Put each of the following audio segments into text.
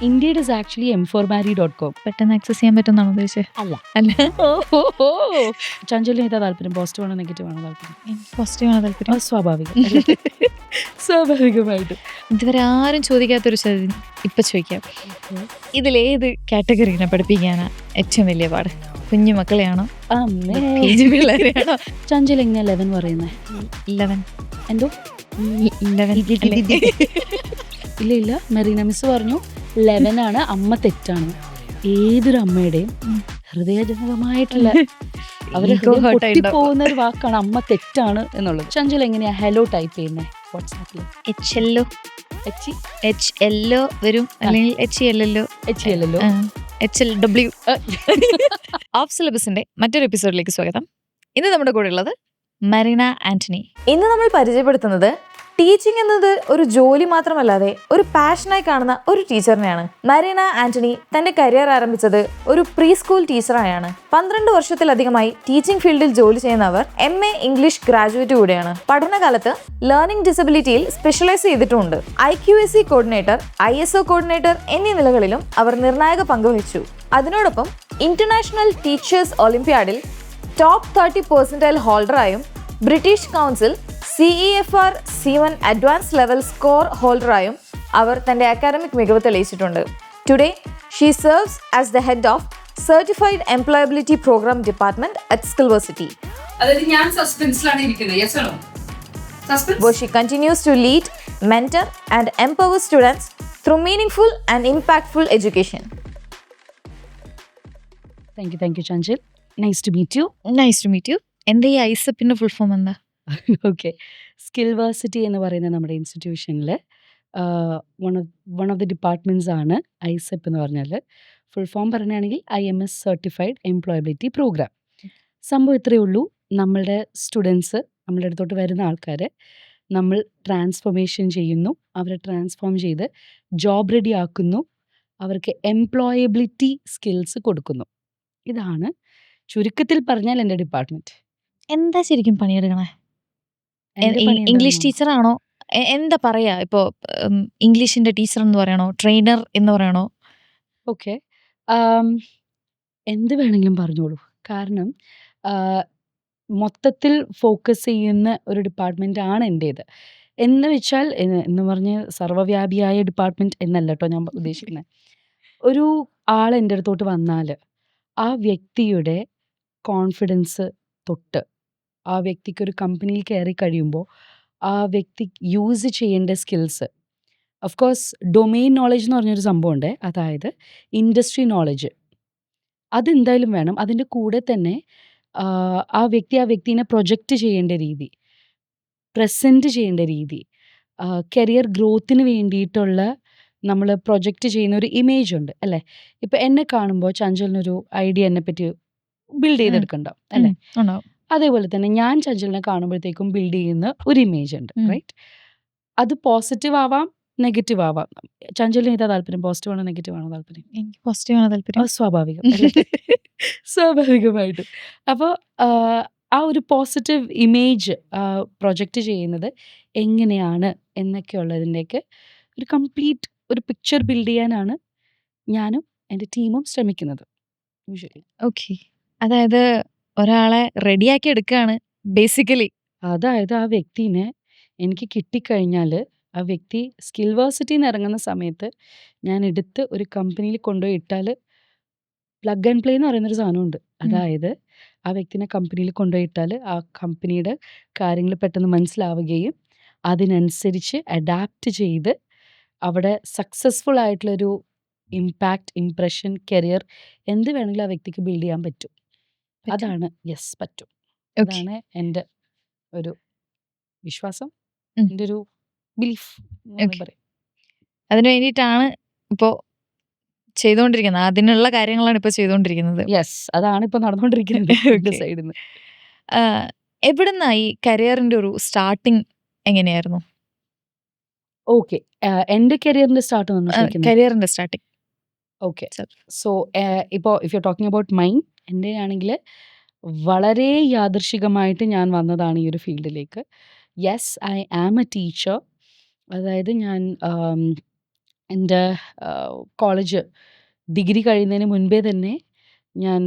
Indeed is actually m4marry.com. പെട്ടെന്ന് access ചെയ്യാൻ പറ്റുമെന്നാണോ ഉദ്ദേശിച്ചത്? അല്ല. അല്ല, ചഞ്ചലിന് ഏതാ താല്പര്യം? പോസിറ്റീവ് ആണോ നെഗറ്റീവ് ആണോ താല്പര്യം? എനിക്ക് പോസിറ്റീവാണ് താല്പര്യം. സ്വാഭാവികം അല്ലേ? സ്വാഭാവികമായിട്ടും. ഇതുവരെ ആരും ചോദിക്കാത്തൊരു ചോദ്യം ഇപ്പൊ ചോദിക്കാം. ഇതിലേത് കാറ്റഗറീനെ പഠിപ്പിക്കാനാ ഏറ്റവും വലിയ പാട്? കുഞ്ഞു മക്കളെയാണോ, അമ്മേ. PG പിള്ളേരെയാണോ? ചഞ്ചൽ എങ്ങനെയാ 11 പറയുന്നത്? 11 എന്തോ 11 അല്ലേ? ഇല്ല മെറീന മിസ് പറഞ്ഞു 11 ആണ്, അമ്മ തെറ്റാണ്. ഏതൊരു അമ്മയുടെയും ഹൃദയജനകമായിട്ടുള്ള അവര് Ego hurt ആയിട്ടുണ്ടാവും. പോകുന്ന ഒരു വാക്കാണ് അമ്മ തെറ്റാണ് എന്നുള്ളത്. ചഞ്ചൽ എങ്ങനെയാ ഹലോ ടൈപ്പ് ചെയ്യുന്നത് വാട്സാപ്പിൽ? HLO HLO വരും, അല്ലെങ്കിൽ HLLO HLO HLW. ഓഫ് സിലബസിന്റെ മറ്റൊരു എപ്പിസോഡിലേക്ക് സ്വാഗതം. ഇന്ന് നമ്മുടെ കൂടെ ഉള്ളത് മരീന ആന്റണി. ഇന്ന് നമ്മൾ പരിചയപ്പെടുത്തുന്നത് ടീച്ചിങ് എന്നത് ഒരു ജോലി മാത്രമല്ലാതെ ഒരു പാഷനായി കാണുന്ന ഒരു ടീച്ചറിനെയാണ്. മരീന ആന്റണി തന്റെ കരിയർ ആരംഭിച്ചത് ഒരു പ്രീ സ്കൂൾ ടീച്ചറായാണ്. 12 വർഷത്തിലധികമായി ടീച്ചിങ് ഫീൽഡിൽ ജോലി ചെയ്യുന്ന അവർ MA ഇംഗ്ലീഷ് ഗ്രാജുവേറ്റ് കൂടെയാണ്. പഠനകാലത്ത് ലേണിംഗ് ഡിസബിലിറ്റിയിൽ സ്പെഷ്യലൈസ് ചെയ്തിട്ടുമുണ്ട്. IQAC കോർഡിനേറ്റർ, ISO കോർഡിനേറ്റർ എന്നീ നിലകളിലും അവർ നിർണായക പങ്കുവഹിച്ചു. അതിനോടൊപ്പം ഇന്റർനാഷണൽ ടീച്ചേഴ്സ് ഒളിമ്പ്യാഡിൽ ടോപ്പ് 30% ഹോൾഡറായും British council CEFR C1 advance level score ഹോൾഡറായും അവർ തന്റെ അക്കാഡമിക് മികവ് തെളിയിച്ചിട്ടുണ്ട്. Today she serves as the head of certified employability programme department at Skillversity. അതായത് ഞാൻ സസ്പെൻസിലാണ് ഇരിക്കുന്നത്. യെസ് ആണോ? Suspense. Where she continues to lead, mentor and empower students through meaningful and impactful education. Thank you Chanchal. Nice to meet you. Nice to meet you. എന്താ ഈ ഐസപ്പിന്റെ full form എന്താ? Okay, Skillversity എന്ന് പറയുന്ന നമ്മുടെ ഇൻസ്റ്റിറ്റ്യൂഷനിൽ വൺ ഓഫ് ദി ഡിപ്പാർട്ട്മെൻറ്റ്സ് ആണ് ഐസെപ്പ് എന്ന് പറഞ്ഞാൽ. ഫുൾ ഫോം പറയുകയാണെങ്കിൽ IMS സർട്ടിഫൈഡ് എംപ്ലോയബിലിറ്റി പ്രോഗ്രാം. സംഭവം ഇത്രയേ ഉള്ളൂ. നമ്മളുടെ സ്റ്റുഡൻസ്, നമ്മളുടെ അടുത്തോട്ട് വരുന്ന ആൾക്കാരെ നമ്മൾ ട്രാൻസ്ഫോർമേഷൻ ചെയ്യുന്നു, അവരെ ട്രാൻസ്ഫോം ചെയ്ത് ജോബ് റെഡി ആക്കുന്നു, അവർക്ക് എംപ്ലോയബിലിറ്റി സ്കിൽസ് കൊടുക്കുന്നു. ഇതാണ് ചുരുക്കത്തിൽ പറഞ്ഞാൽ എൻ്റെ ഡിപ്പാർട്ട്മെൻറ്റ്. എന്താ ശരിക്കും പണിയെടുക്കണേ? എൻ്റെ പണി ഇംഗ്ലീഷ് എന്താണെന്നോ? ടീച്ചറാണോ? എന്താ പറയാ? ഇപ്പോ ഇംഗ്ലീഷിന്റെ ടീച്ചർ എന്ന് പറയണോ, ട്രെയിനർ എന്ന് പറയണോ? ഓക്കെ, എന്ത് വേണമെങ്കിലും പറഞ്ഞോളൂ. കാരണം മൊത്തത്തിൽ ഫോക്കസ് ചെയ്യുന്ന ഒരു ഡിപ്പാർട്ട്മെൻ്റ് ആണ് എൻ്റേത്. എന്ന് വെച്ചാൽ എന്ന് പറഞ്ഞ് സർവ്വവ്യാപിയായ ഡിപ്പാർട്ട്മെൻറ്റ് എന്നല്ല കേട്ടോ ഞാൻ ഉദ്ദേശിക്കുന്നത്. ഒരു ആൾ എൻ്റെ അടുത്തോട്ട് വന്നാൽ ആ വ്യക്തിയുടെ കോൺഫിഡൻസ് തൊട്ട് ആ വ്യക്തിക്ക് ഒരു കമ്പനിയിൽ കയറി കഴിയുമ്പോൾ ആ വ്യക്തി യൂസ് ചെയ്യേണ്ട skills, of course domain knowledge എന്ന് പറഞ്ഞൊരു സംഭവമുണ്ട്. അതായത് ഇൻഡസ്ട്രി നോളജ് അതെന്തായാലും വേണം. അതിൻ്റെ കൂടെ തന്നെ ആ വ്യക്തിനെ പ്രൊജക്റ്റ് ചെയ്യേണ്ട രീതി, പ്രസൻറ്റ് ചെയ്യേണ്ട രീതി, കരിയർ ഗ്രോത്തിന് വേണ്ടിയിട്ടുള്ള നമ്മൾ പ്രൊജക്റ്റ് ചെയ്യുന്ന ഒരു ഇമേജ് ഉണ്ട് അല്ലേ? ഇപ്പം എന്നെ കാണുമ്പോൾ ചഞ്ചലിനൊരു ഐഡിയ എന്നെ പറ്റി ബിൽഡ് ചെയ്തെടുക്കണ്ടാവും അല്ലേ? ഉണ്ടാവും. അതേപോലെ തന്നെ ഞാൻ ചഞ്ചലിനെ കാണുമ്പോഴത്തേക്കും ബിൽഡ് ചെയ്യുന്ന ഒരു ഇമേജ് ഉണ്ട്, റൈറ്റ്? അത് പോസിറ്റീവ് ആവാം, നെഗറ്റീവ് ആവാം. ചഞ്ചലിന് ഏതാ താല്പര്യം? പോസിറ്റീവ് ആണോ നെഗറ്റീവ് ആണോ താല്പര്യം? എനിക്ക് പോസിറ്റീവാണ് താല്പര്യം. സ്വാഭാവികം അല്ലേ? സ്വാഭാവികമായിട്ടും. അപ്പോൾ ആ ഒരു പോസിറ്റീവ് ഇമേജ് പ്രൊജക്റ്റ് ചെയ്യുന്നത് എങ്ങനെയാണ് എന്നൊക്കെയുള്ളതിൻ്റെയൊക്കെ ഒരു കംപ്ലീറ്റ് ഒരു പിക്ചർ ബിൽഡ് ചെയ്യാനാണ് ഞാനും എൻ്റെ ടീമും ശ്രമിക്കുന്നത് യൂഷ്വലി. ഓക്കെ, അതായത് ഒരാളെ റെഡിയാക്കി എടുക്കുകയാണ് ബേസിക്കലി. അതായത് ആ വ്യക്തിനെ എനിക്ക് കിട്ടിക്കഴിഞ്ഞാൽ ആ വ്യക്തി സ്കിൽവേഴ്സിറ്റിയിൽ നിന്ന് ഇറങ്ങുന്ന സമയത്ത് ഞാൻ എടുത്ത് ഒരു കമ്പനിയിൽ കൊണ്ടുപോയി ഇട്ടാൽ പ്ലഗ് ആൻഡ് പ്ലേ എന്ന് പറയുന്നൊരു സാധനമുണ്ട്. അതായത് ആ വ്യക്തിനെ കമ്പനിയിൽ കൊണ്ടുപോയി ഇട്ടാൽ ആ കമ്പനിയുടെ കാര്യങ്ങൾ പെട്ടെന്ന് മനസ്സിലാവുകയും അതിനനുസരിച്ച് അഡാപ്റ്റ് ചെയ്ത് അവിടെ സക്സസ്ഫുൾ ആയിട്ടുള്ളൊരു ഇമ്പാക്റ്റ്, ഇംപ്രഷൻ, കരിയർ എന്ത് വേണമെങ്കിലും ആ വ്യക്തിക്ക് ബിൽഡ് ചെയ്യാൻ പറ്റും. അതാണ് പറ്റും. ഓക്കെ, അതാണ് എൻ്റെ ഒരു വിശ്വാസം, ഉം. എൻ്റെ ഒരു ബിലീഫ് Okay. അതിന് വേണ്ടിയിട്ടാണ് ഇപ്പോൾ ചെയ്തുകൊണ്ടിരിക്കുന്നത്. അതിനുള്ള കാര്യങ്ങളാണ് ഇപ്പോൾ ചെയ്തുകൊണ്ടിരിക്കുന്നത്. അതാണ് ഇപ്പൊ നടന്നുകൊണ്ടിരിക്കുന്നത് Okay. സൈഡിൽ നിന്ന്. എവിടുന്നാ ഈ കരിയറിന്റെ ഒരു സ്റ്റാർട്ടിങ് എങ്ങനെയായിരുന്നു? ഓക്കെ, എൻ്റെ കരിയറിന്റെ സ്റ്റാർട്ട് വന്നു. കരിയറിന്റെ സ്റ്റാർട്ടിങ്. ഓക്കെ, സോ ഇപ്പോൾ if you talking about mine, എൻ്റെ ആണെങ്കിൽ വളരെ യാദൃശികമായിട്ട് ഞാൻ വന്നതാണ് ഈ ഒരു ഫീൽഡിലേക്ക്. I am a teacher. അതായത് ഞാൻ എൻ്റെ കോളേജ് ഡിഗ്രി കഴിയുന്നതിന് മുൻപേ തന്നെ ഞാൻ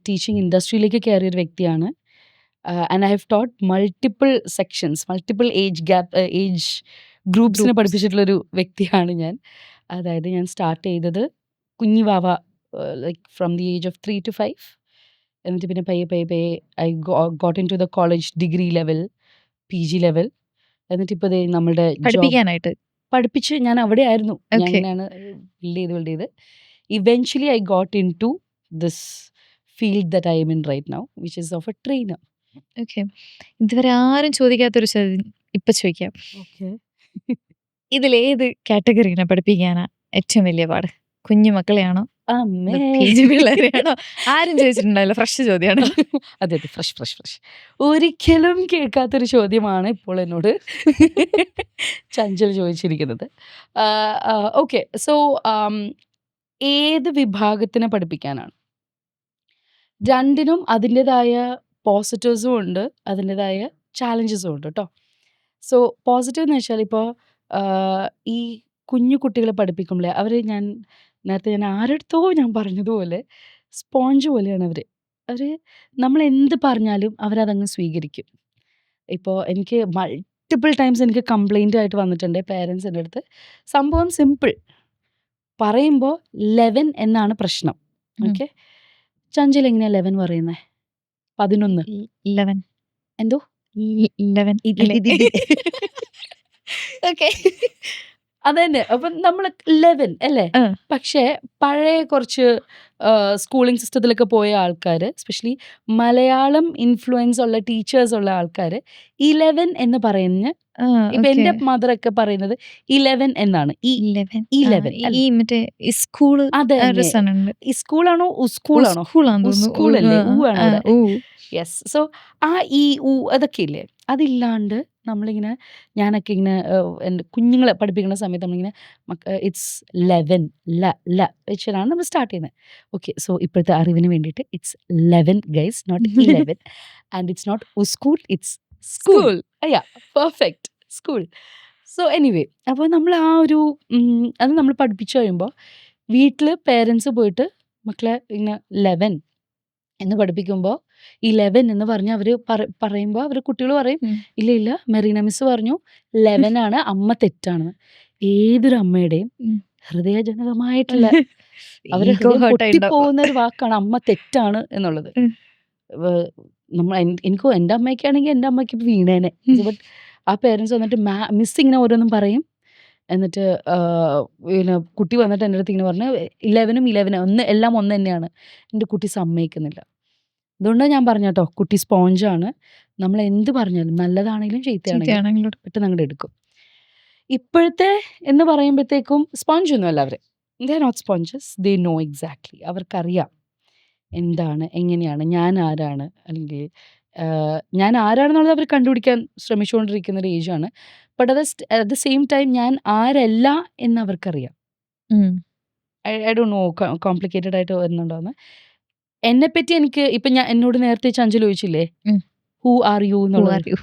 ടീച്ചിങ് ഇൻഡസ്ട്രിയിലേക്ക് കയറിയൊരു വ്യക്തിയാണ്. And I have taught multiple sections, multiple age ഗ്രൂപ്പ്സിനെ Groups. പഠിപ്പിച്ചിട്ടുള്ളൊരു വ്യക്തിയാണ് ഞാൻ. അതായത് ഞാൻ സ്റ്റാർട്ട് ചെയ്തത് കുഞ്ഞി വാവ, like from the age of 3 to 5. എന്നിട്ട് പിന്നെ പയ്യെ പയ്യെ പയ്യെ I got into the college degree level, PG level. എന്നിട്ട് ഇപ്പോൾ നമ്മളുടെ ജോബ് പഠിപ്പിക്കാനായിട്ട്. പഠിപ്പിച്ച് ഞാൻ അവിടെ ആയിരുന്നു. ഞാൻ Okay. ഇങ്ങനെയാണ് ബിൽഡ് ചെയ്ത് eventually I got into this field that I am in right now, which is of a trainer. Okay. ഇതുവരെ ആരും ചോദിക്കാത്തൊരു ചോദ്യം ഇപ്പൊ ചോദിക്കാം. ഓക്കെ. ഇതിലേത് കാറ്റഗറീനെ പഠിപ്പിക്കാനാ ഏറ്റവും വലിയ പാട്? കുഞ്ഞു മക്കളെയാണോ അമ്മേ. PG പിള്ളേരെയാണോ? ആരും ചോദിച്ചിട്ടുണ്ടാവില്ല, ഫ്രഷ് ചോദ്യമാണ്. അതെ അതെ, ഫ്രഷ്. ഒരിക്കലും കേൾക്കാത്തൊരു ചോദ്യമാണ് ഇപ്പോൾ എന്നോട് ചഞ്ചൽ ചോദിച്ചിരിക്കുന്നത്. ഓക്കെ, സോ ഏത് വിഭാഗത്തിനെ പഠിപ്പിക്കാനാണ്? രണ്ടിനും അതിൻ്റെതായ പോസിറ്റീവ്സും ഉണ്ട്, അതിൻ്റെതായ ചാലഞ്ചസും ഉണ്ട് കേട്ടോ. സോ പോസിറ്റീവ് എന്ന് വെച്ചാൽ ഇപ്പോൾ ഈ കുഞ്ഞു കുട്ടികളെ പഠിപ്പിക്കുമ്പോഴേ ഞാൻ നേരത്തെ ആരടുത്തോ ഞാൻ പറഞ്ഞതുപോലെ സ്പോഞ്ച് പോലെയാണ് അവർ നമ്മൾ എന്ത് പറഞ്ഞാലും അവരതങ്ങ് സ്വീകരിക്കും. ഇപ്പോൾ എനിക്ക് മൾട്ടിപ്പിൾ ടൈംസ് എനിക്ക് കംപ്ലൈൻ്റ് ആയിട്ട് വന്നിട്ടുണ്ട് പേരൻസ് എൻ്റെ അടുത്ത്. സംഭവം സിമ്പിൾ, പറയുമ്പോൾ 11 എന്നാണ് പ്രശ്നം. ഉം. ഓക്കെ, ചഞ്ചൽ എങ്ങനെയാണ് 11 പറയുന്നത്? 11 11. എന്തോ 11 അല്ലേ? ഓക്കെ, അതന്നെ. അപ്പം നമ്മൾ 11 അല്ലേ? ആ. പക്ഷേ പഴയ കുറച്ച് സ്കൂളിംഗ് സിസ്റ്റത്തിലൊക്കെ പോയ ആൾക്കാർ, എസ്പെഷ്യലി മലയാളം ഇൻഫ്ലുവൻസ് ഉള്ള ടീച്ചേഴ്സ് ഉള്ള ആൾക്കാർ 11 എന്ന് പറയുന്ന, ആ, ഇപ്പൊ okay. എൻ്റെ മദറൊക്കെ പറയുന്നത് 11 എന്നാണ്. ഈ 11. 11 ആ, ഈ മറ്റേ ഈ സ്കൂള് അതെ, ഒരു സാധനമുണ്ട്. ഈ സ്കൂളാണോ സ്കൂളാണോ? സ്കൂളാന്ന് തോന്നുന്നു. സ്കൂളല്ലേ, ഊ ആണ് ആ, അവിടെ. ഊ. യെസ്. സോ ആ ഈ ഊ അതൊക്കെ ഇല്ലേ, അതില്ലാണ്ട് നമ്മളിങ്ങനെ, ഞാനൊക്കെ ഇങ്ങനെ എൻ്റെ കുഞ്ഞുങ്ങളെ പഠിപ്പിക്കുന്ന സമയത്ത് നമ്മളിങ്ങനെ ഇറ്റ്സ് 11 ല വെച്ചിട്ടാണ് നമ്മൾ സ്റ്റാർട്ട് ചെയ്യുന്നത്. ഓക്കെ, സോ ഇപ്പോഴത്തെ അറിവിന് വേണ്ടിയിട്ട് it's 11 guys, not 11. And it's not school, it's school. അയ്യാ, പെർഫെക്റ്റ്, സ്കൂൾ. സോ എനിവേ, അപ്പോൾ നമ്മൾ ആ ഒരു അത് നമ്മൾ പഠിപ്പിച്ചു കഴിയുമ്പോൾ വീട്ടിൽ പേരൻസ് പോയിട്ട് മക്കളെ ഇങ്ങനെ 11 എന്ന് പഠിപ്പിക്കുമ്പോൾ ഈ 11 എന്ന് പറഞ്ഞ് അവർ പറയുമ്പോൾ അവർ കുട്ടികൾ പറയും, ഉം. ഇല്ല മെറീന മിസ് പറഞ്ഞു 11 ആണ്, അമ്മ തെറ്റാണെന്ന്. ഏതൊരു അമ്മയുടെയും ഉം. ഹൃദയജനകമായിട്ടുള്ള അവരുടെ Ego ഹൃദയം hurt ആയിട്ടുണ്ടാവും. പൊട്ടിപ്പോകുന്ന ഒരു വാക്കാണ് അമ്മ തെറ്റാണ് എന്നുള്ളത്. ഉം. നമ്മൾ എനിക്കോ എൻ്റെ അമ്മയ്ക്കാണെങ്കിൽ എൻ്റെ അമ്മയ്ക്ക് ഇപ്പം വീണേനെ. ബട്ട് ആ പേരൻസ് വന്നിട്ട് മിസ് ഇങ്ങനെ ഓരോന്നും പറയും. എന്നിട്ട് പിന്നെ കുട്ടി വന്നിട്ട് എൻ്റെ അടുത്ത് ഇങ്ങനെ പറഞ്ഞു 11 ഒന്ന് എല്ലാം ഒന്ന് തന്നെയാണ്. എൻ്റെ കുട്ടി സമ്മതിക്കുന്നില്ല. അതുകൊണ്ടാണ് ഞാൻ പറഞ്ഞ കേട്ടോ, കുട്ടി സ്പോഞ്ചാണ്. നമ്മൾ എന്ത് പറഞ്ഞാലും നല്ലതാണെങ്കിലും ചീത്തയാണെങ്കിലും ചീത്തയാണെങ്കിലും പെട്ടെന്ന് അങ്ങോട്ട് എടുക്കും. ഇപ്പോഴത്തെ എന്ന് പറയുമ്പോഴത്തേക്കും സ്പോഞ്ച് ഒന്നുമല്ല അവർ. They are not sponges, they know exactly. അവർക്കറിയാം എന്താണ്, എങ്ങനെയാണ്, ഞാൻ ആരാണ്, അല്ലെങ്കിൽ ഞാൻ ആരാണെന്നുള്ളത് അവർ കണ്ടുപിടിക്കാൻ ശ്രമിച്ചുകൊണ്ടിരിക്കുന്ന ഒരു ഏജാണ്. But at the same time ഞാൻ ആരല്ല എന്ന് അവർക്കറിയാം. ഉം. ഐ ഡോണ്ട് നോ കോംപ്ലിക്കേറ്റഡ് ആയിട്ട് വരുന്നുണ്ടോന്ന്. എന്നെപ്പറ്റി എനിക്ക് ഇപ്പം എന്നോട് നേരത്തെ ചഞ്ചൽ ചോദിച്ചില്ലേ, ഉം. ഹൂ ആർ യു Who എന്നുള്ളത്. are you?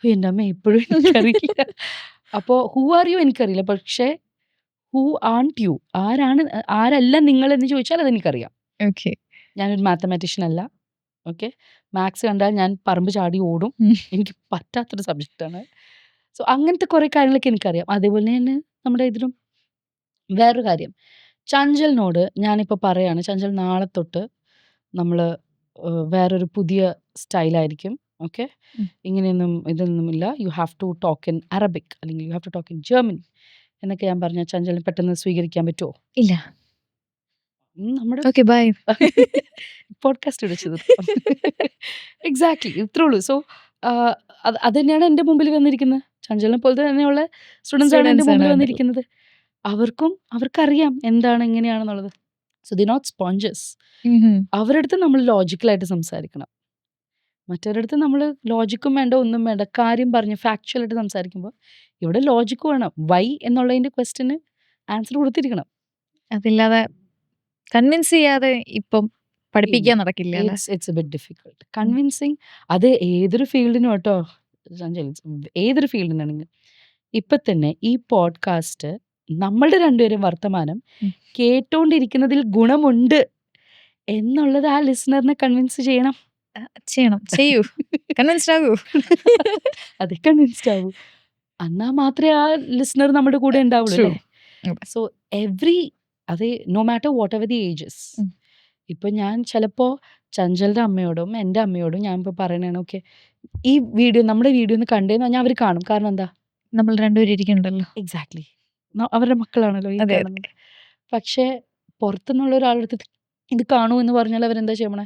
എൻ്റെ അമ്മ ഇപ്പോഴും എനിക്കറിയില്ല. അപ്പോൾ ഹൂ ആർ യു എനിക്കറിയില്ല, പക്ഷേ ഹൂ ആൺട്ട് യു, ആരല്ല നിങ്ങൾ എന്ന് ചോദിച്ചാൽ അതെനിക്കറിയാം. Okay. ഞാനൊരു മാത്തമാറ്റീഷ്യൻ അല്ല. ഓക്കെ, മാത്സ് കണ്ടാൽ ഞാൻ പറമ്പ് ചാടി ഓടും. ഉം. എനിക്ക് പറ്റാത്തൊരു സബ്ജക്റ്റാണ്. സോ അങ്ങനത്തെ കുറേ കാര്യങ്ങളൊക്കെ എനിക്കറിയാം. അതേപോലെ തന്നെ നമ്മുടെ ഇതിലും വേറൊരു കാര്യം, ചഞ്ചലിനോട് ഞാനിപ്പോൾ പറയാണ്, ചഞ്ചൽ നാളെ തൊട്ട് നമ്മൾ വേറൊരു പുതിയ സ്റ്റൈലായിരിക്കും. ഓക്കെ, ഉം. ഇങ്ങനെയൊന്നും ഇതൊന്നുമില്ല, you have to talk in Arabic അല്ലെങ്കിൽ you have to talk in German എന്നൊക്കെ ഞാൻ പറഞ്ഞ ചഞ്ചലിന് പെട്ടെന്ന് സ്വീകരിക്കാൻ പറ്റുമോ? ഇല്ല. നമ്മുടെ ഓക്കെ, ബൈ. പോഡ്കാസ്റ്റ് വിളിച്ചത് എക്സാക്ട്ലി ഇത്രേ ഉള്ളൂ. സോ അത് തന്നെയാണ് എൻ്റെ മുമ്പിൽ വന്നിരിക്കുന്നത്. ചഞ്ചലിനെ പോലത്തെ തന്നെയുള്ള സ്റ്റുഡൻസ് ആണ് എൻ്റെ Students മുമ്പിൽ ആണ് വന്നിരിക്കുന്നത്. അവർക്കറിയാം എന്താണ് എങ്ങനെയാണെന്നുള്ളത്. So the not sponges. അവരുടെ അടുത്ത് നമ്മൾ ലോജിക്കലായിട്ട് സംസാരിക്കണം. മറ്റവരുടെ അടുത്ത് നമ്മൾ ലോജിക്കും വേണ്ട, ഒന്നും വേണ്ട, കാര്യം പറഞ്ഞ് ഫാക്ച്വലായിട്ട് സംസാരിക്കുമ്പോൾ ഇവിടെ ലോജിക്ക് വേണം. വൈ എന്നുള്ളതിൻ്റെ ക്വസ്റ്റ്യന് ആൻസർ കൊടുത്തിരിക്കണം. അതില്ലാതെ കൺവിൻസ് ചെയ്യാതെ ഇപ്പം പഠിപ്പിക്കാൻ നടക്കില്ല അല്ലേ? It's A bit difficult convincing. അത് ഏതൊരു ഫീൽഡിനും കേട്ടോ, ഏതൊരു ഫീൽഡിനാണെങ്കിൽ. ഇപ്പം തന്നെ ഈ പോഡ്കാസ്റ്റ് നമ്മളുടെ രണ്ടുപേരും വർത്തമാനം ഉം. കേട്ടോണ്ടിരിക്കുന്നതിൽ ഗുണമുണ്ട് എന്നുള്ളത് ആ ലിസണറിനെ കൺവിൻസ് ചെയ്യണം. ചെയ്യണം, ചെയ്യൂ, കൺവിൻസ്ഡ് ആകൂ. അത് കൺവിൻസ്ഡ് ആവൂ. എന്നാ മാത്രമേ ആ ലിസണർ നമ്മുടെ കൂടെ ഉണ്ടാവുള്ളൂ True. അല്ലേ? സോ എവ്രി അത് no matter what ever the ages. ഉം. ഇപ്പൊ ഞാൻ ചിലപ്പോ ചഞ്ചലിന്റെ അമ്മയോടും എൻ്റെ അമ്മയോടും ഞാൻ ഇപ്പൊ പറയണേണ് ഓക്കെ ഈ വീഡിയോ നമ്മുടെ വീഡിയോ ഒന്ന് കണ്ടേന്ന് പറഞ്ഞാൽ അവർ കാണും. കാരണം എന്താ? നമ്മൾ രണ്ടുപേരും ഇരിക്കണ്ടല്ലോ. എക്സാക്ട്ലി അവരുടെ മക്കളാണല്ലോ ഈ അതെ, അതെ. കാണുന്നത്. പക്ഷെ പുറത്തുനിന്നുള്ള ഒരാളടുത്ത് ഇത് കാണൂ എന്ന് പറഞ്ഞാൽ അവരെന്താ ചെയ്യണേ?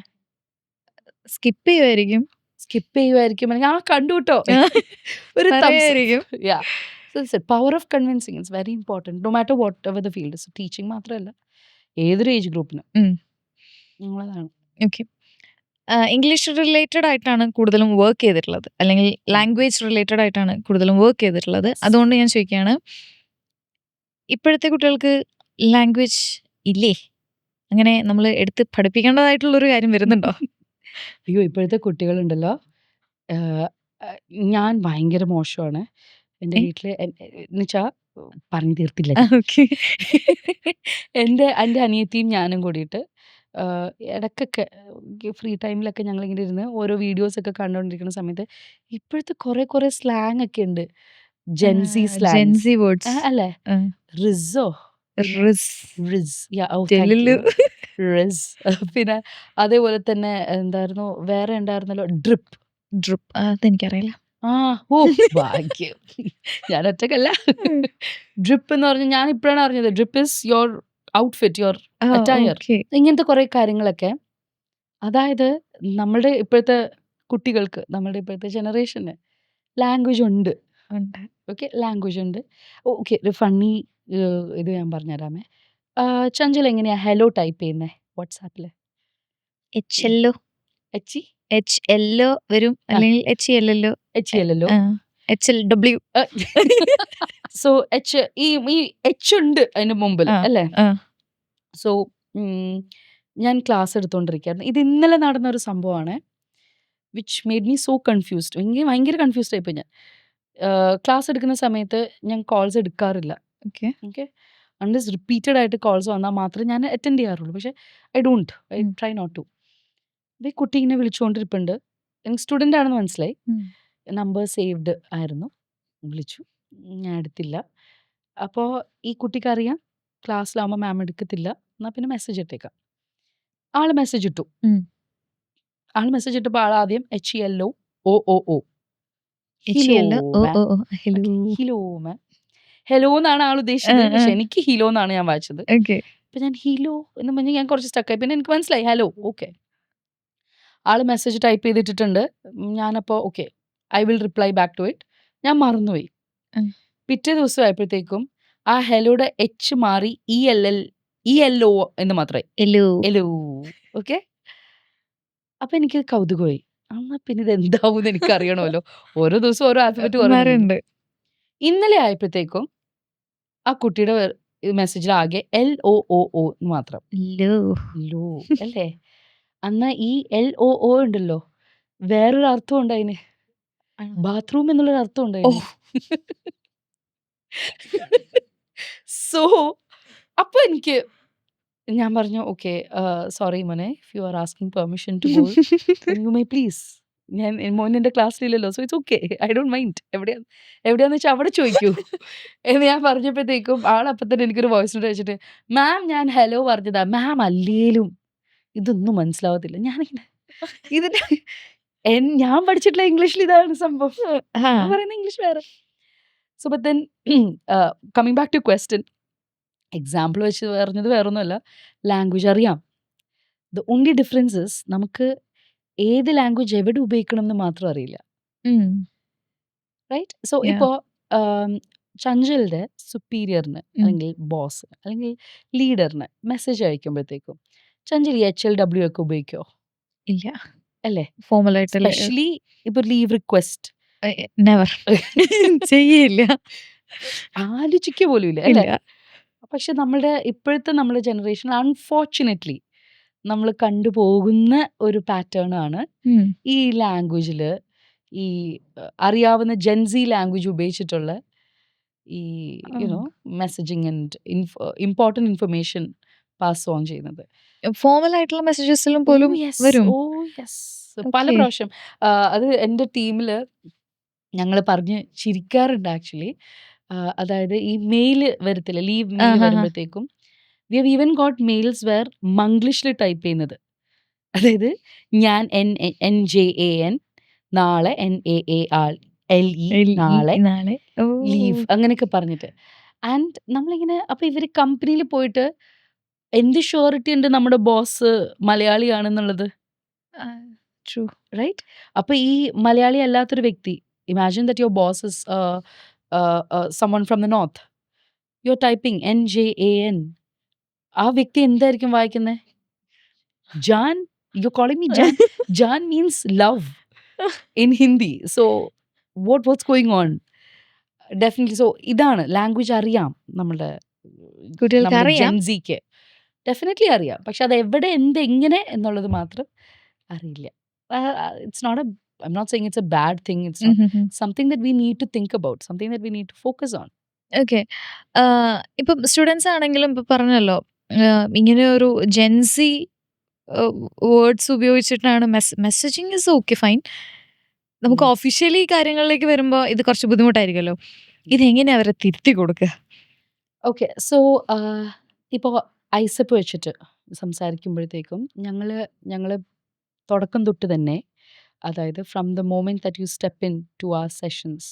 സ്കിപ്പ് ചെയ്യുമായിരിക്കും, സ്കിപ്പ് ചെയ്യുമായിരിക്കും, അല്ലെങ്കിൽ ആ കണ്ടു കേട്ടോ ഒരു പറയായിരിക്കും. Power of convincing it's very important no matter what ever the field. Teaching മാത്രമല്ല ഏതൊരു ഏജ് ഗ്രൂപ്പിനും ഉം. നിങ്ങളതാണ്. ഓക്കെ. ഇംഗ്ലീഷ് റിലേറ്റഡ് ആയിട്ടാണ് കൂടുതലും വർക്ക് ചെയ്തിട്ടുള്ളത്, അല്ലെങ്കിൽ ലാംഗ്വേജ് റിലേറ്റഡ് ആയിട്ടാണ് കൂടുതലും വർക്ക് ചെയ്തിട്ടുള്ളത്. അതുകൊണ്ട് ഞാൻ ചോദിക്കുകയാണ്, ഇപ്പോഴത്തെ കുട്ടികൾക്ക് ലാംഗ്വേജ് ഇല്ലേ? അങ്ങനെ നമ്മൾ എടുത്ത് പഠിപ്പിക്കേണ്ടതായിട്ടുള്ളൊരു കാര്യം വരുന്നുണ്ടോ? അയ്യോ ഇപ്പോഴത്തെ കുട്ടികളുണ്ടല്ലോ ഞാൻ ഭയങ്കര മോശമാണ്. എൻ്റെ ഏ? വീട്ടിൽ എന്നുവെച്ചാൽ പറഞ്ഞു തീർത്തില്ല. ഓക്കെ. എൻ്റെ അനിയത്തിയും ഞാനും കൂടിയിട്ട് ഇടയ്ക്കൊക്കെ ഫ്രീ ടൈമിലൊക്കെ ഞങ്ങളിങ്ങനെ ഇരുന്ന് ഓരോ വീഡിയോസൊക്കെ കണ്ടുകൊണ്ടിരിക്കുന്ന സമയത്ത് ഇപ്പോഴത്തെ കുറേ സ്ലാങ് ഒക്കെ ഉണ്ട്. Gen Z slang Gen Z words. അല്ലേ? റിസോ റിസ് ടെലിലു. റിസ് പിന്നെ അതേപോലെ തന്നെ എന്തായിരുന്നു വേറെ ഉണ്ടായിരുന്നല്ലോ ഡ്രിപ്പ്. ഡ്രിപ്പ് അതെനിക്കറിയില്ല. ആ ഓ ഭാഗ്യം ഞാൻ ഒറ്റക്കല്ല. ഡ്രിപ്പ് എന്ന് പറഞ്ഞാൽ ഞാൻ ഇപ്പോഴാണ് അറിഞ്ഞത്. Drip is your outfit, your attire. Okay. ഇങ്ങനത്തെ കുറെ കാര്യങ്ങളൊക്കെ അതായത് നമ്മളുടെ ഇപ്പോഴത്തെ കുട്ടികൾക്ക് നമ്മളുടെ ഇപ്പോഴത്തെ ജനറേഷന് ലാംഗ്വേജ് ഉണ്ട്. ഓക്കെ ലാംഗ്വേജ് ഉണ്ട്. ഓക്കെ ഒരു ഫണ്ണി ഇത് ഞാൻ പറഞ്ഞുതരാമേ. ചഞ്ചൽ എങ്ങനെയാ ഹലോ ടൈപ്പ് ചെയ്യുന്നേ വാട്സാപ്പിൽ? HLO HLO വരും, അല്ലെങ്കിൽ HLO. HLO. HLW. So H ഈ എച്ച് ഉണ്ട് അതിന്റെ മുമ്പിൽ ആ, അല്ലേ? ആ. സോ ഞാൻ ക്ലാസ് എടുത്തുകൊണ്ടിരിക്കുകയായിരുന്നു. ഇത് ഇന്നലെ നടന്ന ഒരു സംഭവമാണ് which made me so confused. ഭയങ്കര കൺഫ്യൂസ്ഡ് ആയിപ്പോയി ഞാൻ. ക്ലാസ് എടുക്കുന്ന സമയത്ത് ഞാൻ കോൾസ് എടുക്കാറില്ല. ഓക്കെ. ഓക്കെ അൺലെസ് റിപ്പീറ്റഡ് ആയിട്ട് കോൾസ് വന്നാൽ മാത്രമേ ഞാൻ അറ്റൻഡ് ചെയ്യാറുള്ളൂ. പക്ഷേ ഐ ട്രൈ നോട്ട് ടു. ഈ കുട്ടി ഇങ്ങനെ വിളിച്ചുകൊണ്ടിരിപ്പുണ്ട്. എനിക്ക് സ്റ്റുഡൻ്റ് ആണെന്ന് മനസ്സിലായി. നമ്പർ സേവ്ഡ് ആയിരുന്നു. വിളിച്ചു, ഞാൻ എടുത്തില്ല. അപ്പോൾ ഈ കുട്ടിക്കറിയാം ക്ലാസ്സിലാവുമ്പോൾ മാം എടുക്കത്തില്ല, എന്നാൽ പിന്നെ മെസ്സേജ് ഇട്ടേക്കാം. ആള് മെസ്സേജ് ഇട്ടു. ആൾ മെസ്സേജ് ഇട്ടപ്പോൾ ആൾ ആദ്യം HELO OOO ഹിലോ മാം ഹെലോ എന്നാണ് ആൾ ഉദ്ദേശിച്ചത്. പക്ഷെ എനിക്ക് ഹിലോ എന്നാണ് ഞാൻ വായിച്ചത്. ഓക്കെ. അപ്പൊ ഞാൻ ഹിലോ എന്ന് പറഞ്ഞ് ഞാൻ കുറച്ച് സ്റ്റക്കായി. പിന്നെ എനിക്ക് മനസ്സിലായി ഹലോ. ഓക്കെ ആള് മെസ്സേജ് ടൈപ്പ് ചെയ്തിട്ടിട്ടുണ്ട്. ഞാനപ്പോൾ okay I will reply back to it. ഞാൻ മറന്നുപോയി. പിറ്റേ ദിവസം ആയപ്പോഴത്തേക്കും ആ ഹെലോയുടെ എച്ച് മാറി ELO എന്ന് മാത്രമേ എലോ. ഓക്കെ അപ്പൊ എനിക്ക് കൗതുകമായി. എന്നാ പിന്നെ ഇത് എന്താവും എനിക്ക് അറിയണമല്ലോ. ഓരോ ദിവസം ഓരോ ആൽഫബറ്റ് പറയുന്നുണ്ട്. ഇന്നലെ ആയപ്പോഴത്തേക്കും ആ കുട്ടിയുടെ മെസ്സേജിൽ ആകെ LOOO എന്ന് മാത്രം. ലോ അല്ലേ? എന്നാ ഈ LOO ഉണ്ടല്ലോ വേറൊരു അർത്ഥം ഉണ്ട് അതിന്. ബാത്റൂം എന്നുള്ളൊരു അർത്ഥം ഉണ്ട് അതിന്. സോ അപ്പൊ എനിക്ക് ഞാൻ പറഞ്ഞു ഓക്കെ സോറി മോനെ if you are asking permission to go you may please. ഞാൻ മോൻ എൻ്റെ ക്ലാസ്സിലില്ലല്ലോ so it's okay I don't mind. എവിടെയാന്ന് വെച്ചാൽ അവിടെ ചോദിക്കൂ എന്ന് ഞാൻ പറഞ്ഞപ്പോഴത്തേക്കും ആളപ്പം തന്നെ എനിക്കൊരു വോയിസ് നോട്ട് വെച്ചിട്ട് മാം ഞാൻ ഹലോ പറഞ്ഞതാ മാം അല്ലേലും ഇതൊന്നും മനസ്സിലാവത്തില്ല. ഞാനിങ്ങനെ ഇതിന്റെ ഞാൻ പഠിച്ചിട്ടുള്ള ഇംഗ്ലീഷിൽ ഇതാണ് സംഭവം. ഞാൻ പറയുന്ന ഇംഗ്ലീഷ് വേറെ. So but then coming back to question example വെച്ച് പറഞ്ഞത് വേറൊന്നുമല്ല. ലാംഗ്വേജ് അറിയാം. ദ ഓൺലി ഡിഫറൻസസ് നമുക്ക് ഏത് ലാംഗ്വേജ് എവിടെ ഉപയോഗിക്കണം എന്ന് മാത്രം അറിയില്ല. റൈറ്റ്? So Yeah. ഇപ്പോൾ ചഞ്ചലിന്റെ സുപ്പീരിയറിന് അല്ലെങ്കിൽ ബോസ് അല്ലെങ്കിൽ ലീഡറിന് മെസ്സേജ് അയക്കുമ്പോഴത്തേക്കും ചഞ്ചൽ HLW ഒക്കെ ഉപയോഗിക്കോ? ഇല്ല, അല്ലേ? ഫോർമൽ ആയിട്ടല്ലേ. സ്പെഷ്യലി ഇപ്പൊ ലീവ് റിക്വസ്റ്റ് നെവർ ചെയ്യില്ല. ആലോചിക്കുക പോലും ഇല്ല അല്ലേ? പക്ഷെ നമ്മളുടെ ഇപ്പോഴത്തെ നമ്മുടെ ജനറേഷൻ അൺഫോർച്ചുനേറ്റ്ലി നമ്മൾ കണ്ടുപോകുന്ന ഒരു പാറ്റേൺ ആണ് ഈ ലാംഗ്വേജിൽ ഈ അറിയാവുന്ന ജെൻസി ലാംഗ്വേജ് ഉപയോഗിച്ചിട്ടുള്ള ഈ ആ. Messaging and important information pass on ചെയ്യുന്നത്. ഫോർമൽ ആയിട്ടുള്ള മെസ്സേജസിലും ഓ പോലും യെസ്, വരും. Oh yes. പല ഓക്കെ. പ്രാവശ്യം അത് എൻ്റെ ടീമിൽ ഞങ്ങൾ പറഞ്ഞ് ചിരിക്കാറുണ്ട് ആക്ച്വലി. അതായത് ഈ മെയിൽ വരത്തില്ല, ലീവ് മെയിൽ ആഹാ. വരുമ്പോഴത്തേക്കും we have even got mails where മംഗ്ലീഷിൽ ടൈപ്പ് ചെയ്യുന്നത്. അതായത് ഞാൻ NJAN, നാളെ NAALE, നാളെ നാളെ. ഓ. ലീവ്, അങ്ങനെയൊക്കെ പറഞ്ഞിട്ട്. ആൻഡ് നമ്മളിങ്ങനെ അപ്പോൾ ഇവർ കമ്പനിയിൽ പോയിട്ട് എന്ത് ഷ്യൂറിറ്റി ഉണ്ട് നമ്മുടെ ബോസ് മലയാളിയാണെന്നുള്ളത്, ട്രൂ. റൈറ്റ്? അപ്പോൾ ഈ മലയാളി അല്ലാത്തൊരു വ്യക്തി, imagine that your boss is someone from the north, you are typing NJAN, ആ വ്യക്തി എന്തായിരിക്കും വായിക്കുന്നത്? Jan, you calling me Jan. Jan means love in Hindi. So what's going on? Definitely. So ഇതാണ് ലാംഗ്വേജ് അറിയാം നമ്മളുടെ കുട്ടികൾക്ക് അറിയാം. ജെൻസിക്ക് ഡെഫിനറ്റ്ലി അറിയാം. പക്ഷെ അത് എവിടെ എങ്ങനെ എന്നുള്ളത് മാത്രം അറിയില്ല. It's not I'm not saying it's a bad thing. It's not something that we need to think about, something that we need to focus on. Okay. ഇപ്പം സ്റ്റുഡൻസ് ആണെങ്കിലും ഇപ്പം പറഞ്ഞല്ലോ, ഇങ്ങനെ ഒരു ജെൻസി വേർഡ്സ് ഉപയോഗിച്ചിട്ടാണ് മെസ്സേജിങ് ഇസ് ഓക്കെ ഫൈൻ. നമുക്ക് officially കാര്യങ്ങളിലേക്ക് വരുമ്പോൾ ഇത് കുറച്ച് ബുദ്ധിമുട്ടായിരിക്കുമല്ലോ. ഇതെങ്ങനെ അവരെ തിരുത്തി കൊടുക്കുക? ഓക്കെ. സോ ഇപ്പോൾ ഐസപ്പ് വെച്ചിട്ട് സംസാരിക്കുമ്പോഴത്തേക്കും ഞങ്ങൾ തുടക്കം തൊട്ട് തന്നെ, അതായത് from the moment that you step into our sessions,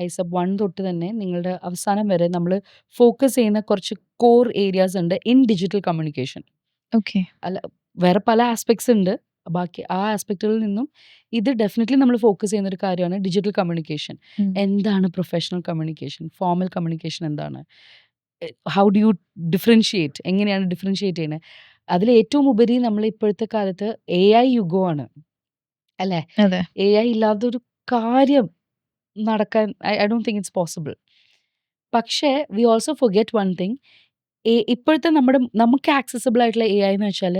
ഐസപ്പ് 1 തൊട്ട് തന്നെ നിങ്ങളുടെ അവസാനം വരെ നമ്മൾ ഫോക്കസ് ചെയ്യുന്ന കുറച്ച് കോർ ഏരിയാസ് ഉണ്ട് ഇൻ ഡിജിറ്റൽ കമ്മ്യൂണിക്കേഷൻ. ഓക്കെ. അല്ല, വേറെ പല ആസ്പെക്ട്സ് ഉണ്ട്. ബാക്കി ആ ആസ്പെക്റ്റുകളിൽ നിന്നും ഇത് ഡെഫിനറ്റ്ലി നമ്മൾ ഫോക്കസ് ചെയ്യുന്ന ഒരു കാര്യമാണ് ഡിജിറ്റൽ കമ്മ്യൂണിക്കേഷൻ. എന്താണ് പ്രൊഫഷണൽ കമ്മ്യൂണിക്കേഷൻ, ഫോർമൽ കമ്മ്യൂണിക്കേഷൻ എന്താണ്, ഹൗ ഡു യു ഡിഫറൻഷിയേറ്റ്, എങ്ങനെയാണ് ഡിഫറൻഷിയേറ്റ് ചെയ്യുന്നത്? അതിൽ ഏറ്റവും ഉപരി നമ്മൾ ഇപ്പോഴത്തെ കാലത്ത് AI യുഗമാണ് അല്ലേ? അതെ. AI ഇല്ലാത്തൊരു കാര്യം നടക്കാൻ I don't think it's possible. പക്ഷേ we also forget one thing. ഇപ്പോഴത്തെ നമുക്ക് ആക്സസിബിൾ ആയിട്ടുള്ള AI എന്ന് വെച്ചാൽ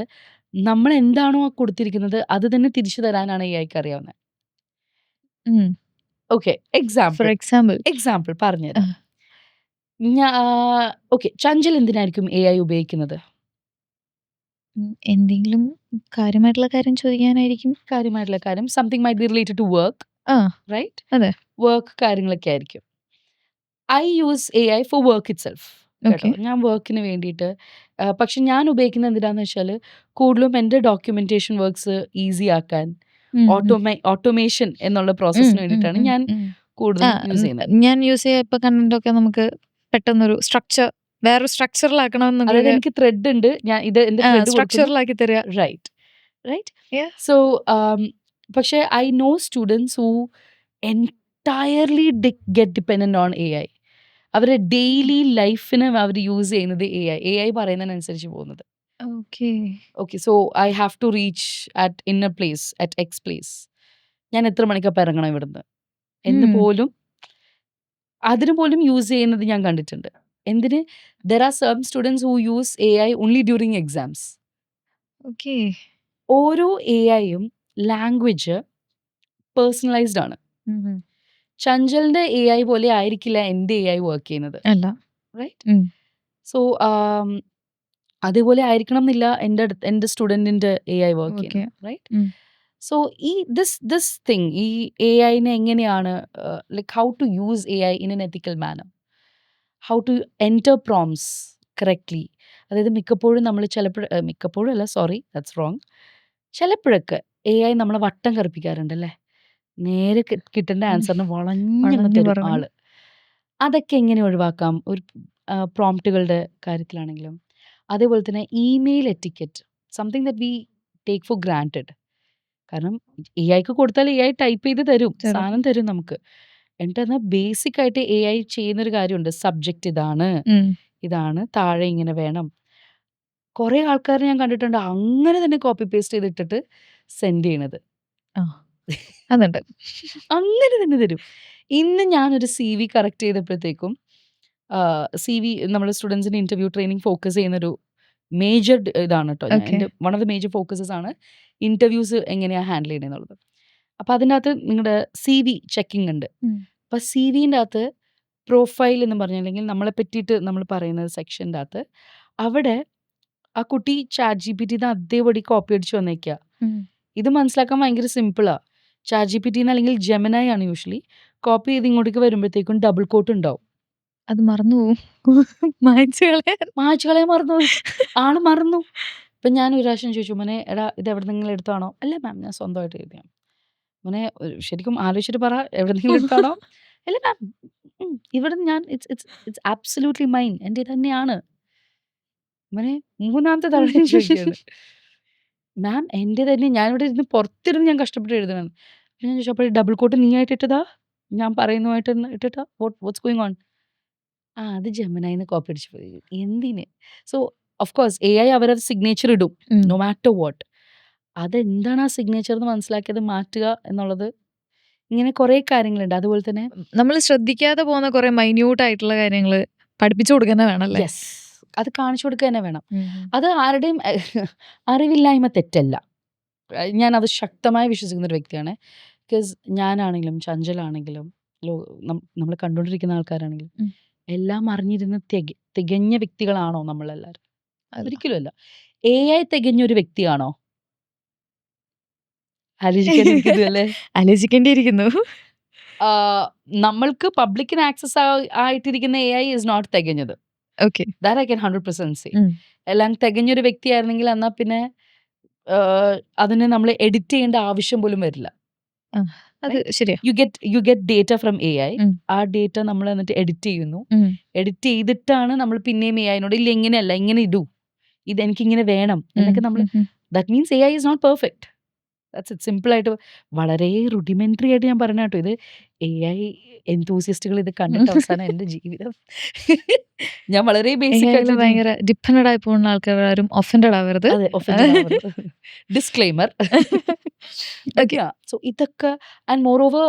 നമ്മൾ എന്താണോ കൊടുത്തിരിക്കുന്നത് അത് തന്നെ തിരിച്ചു തരാനാണ് AIക്ക് അറിയാവുന്നത്. ഓക്കെ, ഫോർ എക്സാമ്പിൾ എക്സാമ്പിൾ പറഞ്ഞുതരാം. ഓക്കെ, ചഞ്ചൽ എന്തിനായിരിക്കും AI ഉപയോഗിക്കുന്നത്? എന്തെങ്കിലും കാര്യമായിട്ടുള്ള കാര്യം ചോദിക്കാനായിരിക്കും. കാര്യമായിട്ടുള്ള കാര്യം, something might be related to work, ആ, റൈറ്റ്? അതെ. വർക്ക് കാര്യങ്ങളൊക്കെ ആയിരിക്കും. I use AI for work itself. കേട്ടോ, Okay. ഞാൻ വർക്കിന് വേണ്ടിയിട്ട്. പക്ഷെ ഞാൻ ഉപയോഗിക്കുന്നത് എന്തിനാന്ന് വെച്ചാൽ കൂടുതലും എൻ്റെ ഡോക്യുമെന്റേഷൻ വർക്ക്സ് ഈസി ആക്കാൻ, ഓട്ടോമേഷൻ എന്നുള്ള പ്രോസസ്സിന് വേണ്ടിയിട്ടാണ് ഞാൻ കൂടുതൽ യൂസ് ചെയ്യുന്നത്. ഞാൻ യൂസ് ചെയ്യാൻ ഇപ്പൊ കണ്ടന്റൊക്കെ നമുക്ക് പെട്ടെന്നൊരു സ്ട്രക്ചർ, വേറൊരു സ്ട്രക്ചറിലാക്കണം അതായത് എന്നൊക്കെ എനിക്ക് ത്രെഡ് ഉണ്ട്, ഞാൻ ഇത് എൻ്റെ ത്രെഡ് സ്ട്രക്ചറിലാക്കി തരിക. റൈറ്റ്. Yeah. സോ പക്ഷേ I know students who entirely get dependent on AI. അവരുടെ ഡെയിലി ലൈഫിന് അവർ യൂസ് ചെയ്യുന്നത് AI പറയുന്നതിനനുസരിച്ച് പോകുന്നത്. Okay, so I have to reach at inner place at X place. ഞാൻ എത്ര മണിക്കപ്പം ഇറങ്ങണം ഇവിടുന്ന് എന്ന് പോലും, അതിന് പോലും യൂസ് ചെയ്യുന്നത് ഞാൻ കണ്ടിട്ടുണ്ട്. എന്തിന്? There are some students who use AI only during exams. Okay. ഓരോ AIയും ലാംഗ്വേജ് പേഴ്സണലൈസ്ഡ് ആണ്. ചഞ്ചലിന്റെ AI പോലെ ആയിരിക്കില്ല എൻ്റെ AI വർക്ക് ചെയ്യുന്നത്, അല്ല. റൈറ്റ്? സോ അതേപോലെ ആയിരിക്കണം എന്നില്ല എൻ്റെ സ്റ്റുഡൻറ്റിൻ്റെ AI വർക്ക് Okay. ചെയ്യുന്നത്, റൈറ്റ്? സോ ഈ ദിസ് തിങ്, ഈ AIനെ എങ്ങനെയാണ് like how to use AI in an ethical manner, how to enter prompts correctly. അതായത് മിക്കപ്പോഴും നമ്മൾ മിക്കപ്പോഴും അല്ല, സോറി, ദാറ്റ്സ് റോങ്. ചിലപ്പോഴൊക്കെ AI നമ്മളെ വട്ടം കറുപ്പിക്കാറുണ്ടല്ലേ, നേരെ കിട്ടേണ്ട ആൻസറിന് വളഞ്ഞങ്ങ് വളഞ്ഞ് തരും പറഞ്ഞ്. ആള്. അതൊക്കെ എങ്ങനെ ഒഴിവാക്കാം ഒരു പ്രോംപ്റ്റുകളുടെ കാര്യത്തിലാണെങ്കിലും. അതേപോലെ തന്നെ email etiquette, something that we take four granted. കാരണം AIക്ക് കൊടുത്താൽ AI ടൈപ്പ് ചെയ്ത് തരും, തരും. സാധനം തരും നമുക്ക്. എന്നിട്ട് എന്നാൽ ബേസിക് ആയിട്ട് AI ചെയ്യുന്നൊരു കാര്യമുണ്ട്, സബ്ജക്റ്റ് ഇതാണ്, താഴെ ഇങ്ങനെ വേണം. കുറേ ആൾക്കാരെ ഞാൻ കണ്ടിട്ടുണ്ട് അങ്ങനെ തന്നെ കോപ്പി പേസ്റ്റ് ചെയ്തിട്ടിട്ട് സെൻഡ് ചെയ്യണത്. അതുണ്ട്. അങ്ങനെ തന്നെ തരും. ഇന്ന് ഞാനൊരു CV കറക്റ്റ് ചെയ്തപ്പോഴത്തേക്കും, CV നമ്മുടെ സ്റ്റുഡൻസിന് ഇന്റർവ്യൂ ട്രെയിനിങ് ഫോക്കസ് ചെയ്യുന്നൊരു മേജർ ഇതാണ് കേട്ടോ. Okay. എൻ്റെ one of the major focuses ആണ് ഇന്റർവ്യൂസ് എങ്ങനെയാണ് ഹാൻഡിൽ ചെയ്യണമെന്നുള്ളത്. അപ്പോൾ അതിൻ്റെ അകത്ത് നിങ്ങളുടെ CV ചെക്കിംഗ് ഉണ്ട്. അപ്പോൾ CVൻ്റെ അകത്ത് പ്രൊഫൈൽ എന്ന് പറഞ്ഞാൽ അല്ലെങ്കിൽ നമ്മളെ പറ്റിയിട്ട് നമ്മൾ പറയുന്ന സെക്ഷൻ്റെ അകത്ത് അവിടെ ആ കുട്ടി ചാറ്റ് ജി പി ടിന്ന് അതേപടി കോപ്പി അടിച്ച് വന്നേക്കുക. ഇത് മനസ്സിലാക്കാൻ ഭയങ്കര സിമ്പിളാ. ചാറ്റ് ജി പി ടിന്ന് അല്ലെങ്കിൽ ജെമിനായി ആണ് യൂഷ്വലി കോപ്പി ചെയ്ത് ഇങ്ങോട്ടേക്ക് വരുമ്പോഴത്തേക്കും ഡബിൾ കോട്ട് ഉണ്ടാവും. അത് മറന്നു പോവും. മായ്ച്ചു കളയാൻ. മായ്ച്ചു കളയാൻ മറന്നുപോയി. ആള് മറന്നു. ഇപ്പം ഞാൻ ഒരു പ്രാവശ്യം ചോദിച്ചു, മോനെ എടാ ഇത് എവിടെ നിങ്ങൾ എടുത്താണോ? അല്ല മാം ഞാൻ സ്വന്തമായിട്ട് എഴുതിയാണ്. മോനെ ശരിക്കും ആലോചിച്ചിട്ട് പറ, എവിടെ നിങ്ങൾ എടുത്താണോ? അല്ല മാം ഇവിടെ ഞാൻ ഇറ്റ്സ് ആബ്സല്യൂട്ട്ലി മൈൻ, എൻ്റെ തന്നെയാണ്. മോനെ മൂന്നാമത്തെ തവണ ചോദിക്കുകയാണ്, മാം എൻ്റെ തന്നെ, ഞാനിവിടെ ഇരുന്ന് പുറത്തിരുന്ന് ഞാൻ കഷ്ടപ്പെട്ട് എഴുതണം. അപ്പം ഞാൻ ചോദിച്ചു, അപ്പോൾ ഡബിൾ കോട്ട് നീ ആയിട്ട് ഇട്ടതാ, ഞാൻ പറയുന്നതായിട്ട് ഇട്ടിട്ടാ, വാട്ട്സ് ഗോയിങ് ഓൺ? ആ അത് ജെമിനായിന്ന് കോപ്പി അടിച്ച് പോയി. എന്തിന്? So of course A I അവരത് സിഗ്നേച്ചർ ഇടും നോ മാറ്റർ വാട്ട്. അതെന്താണ് ആ സിഗ്നേച്ചർ എന്ന് മനസ്സിലാക്കിയത് മാറ്റുക എന്നുള്ളത്, ഇങ്ങനെ കുറേ കാര്യങ്ങളുണ്ട്. അതുപോലെ തന്നെ നമ്മൾ ശ്രദ്ധിക്കാതെ പോകുന്ന കുറെ മൈന്യൂട്ട് ആയിട്ടുള്ള കാര്യങ്ങൾ പഠിപ്പിച്ചു കൊടുക്കുന്ന വേണമല്ലേ? യെസ്, അത് കാണിച്ചു കൊടുക്കുക തന്നെ വേണം. അത് ആരുടെയും അറിവില്ലായ്മ തെറ്റല്ല. ഞാനത് ശക്തമായി വിശ്വസിക്കുന്ന ഒരു വ്യക്തിയാണ്. ബിക്കോസ് ഞാനാണെങ്കിലും ചഞ്ചലാണെങ്കിലും നമ്മൾ കണ്ടുകൊണ്ടിരിക്കുന്ന ആൾക്കാരാണെങ്കിലും എല്ലാം അറിഞ്ഞിരുന്ന തികഞ്ഞ വ്യക്തികളാണോ നമ്മളെല്ലാവരും? ഒരിക്കലുമല്ല. എ ഐ തികഞ്ഞ ഒരു വ്യക്തിയാണോ? ആലോചിക്കാനിരിക്കുന്നു. ആലോചിക്കേണ്ടിയിരിക്കുന്നു. നമ്മൾക്ക് പബ്ലിക്കിന് ആക്സസ് ആയിട്ടിരിക്കുന്ന എ ഐ ഇസ് നോട്ട് തികഞ്ഞത്. Okay, that I can 100% say. എല്ലാം തികഞ്ഞൊരു വ്യക്തിയായിരുന്നെങ്കിൽ എന്നാൽ പിന്നെ അതിനെ നമ്മൾ എഡിറ്റ് ചെയ്യേണ്ട ആവശ്യം പോലും വരില്ല. അത് ശരിയാ. You get data from A I. ആ ഡേറ്റ നമ്മൾ എന്നിട്ട് എഡിറ്റ് ചെയ്യുന്നു. എഡിറ്റ് ചെയ്തിട്ടാണ് നമ്മൾ പിന്നെയും എ ഐനോട് ഇല്ല ഇങ്ങനെയല്ല ഇങ്ങനെ ഇടൂ, ഇത് എനിക്കിങ്ങനെ വേണം എന്നൊക്കെ നമ്മൾ, that means A I is not perfect. That's it. സിമ്പിളായിട്ട് വളരെ റുഡിമെന്ററി ആയിട്ട് ഞാൻ പറഞ്ഞ കേട്ടോ. ഇത് എ ഐ എന്തൂസിയസ്റ്റുകൾ ഇത് കണ്ടിട്ട് അവസാനം എൻ്റെ ജീവിതം ഞാൻ വളരെ ബേസിക് ആയിട്ട് ഭയങ്കര ഡിപ്പെൻഡഡ് ആയി പോകുന്ന ആൾക്കാരും ഒഫൻഡഡ് ആവരുത്. ഡിസ്ക്ലെയിമർ. സോ ഇതൊക്കെ and more over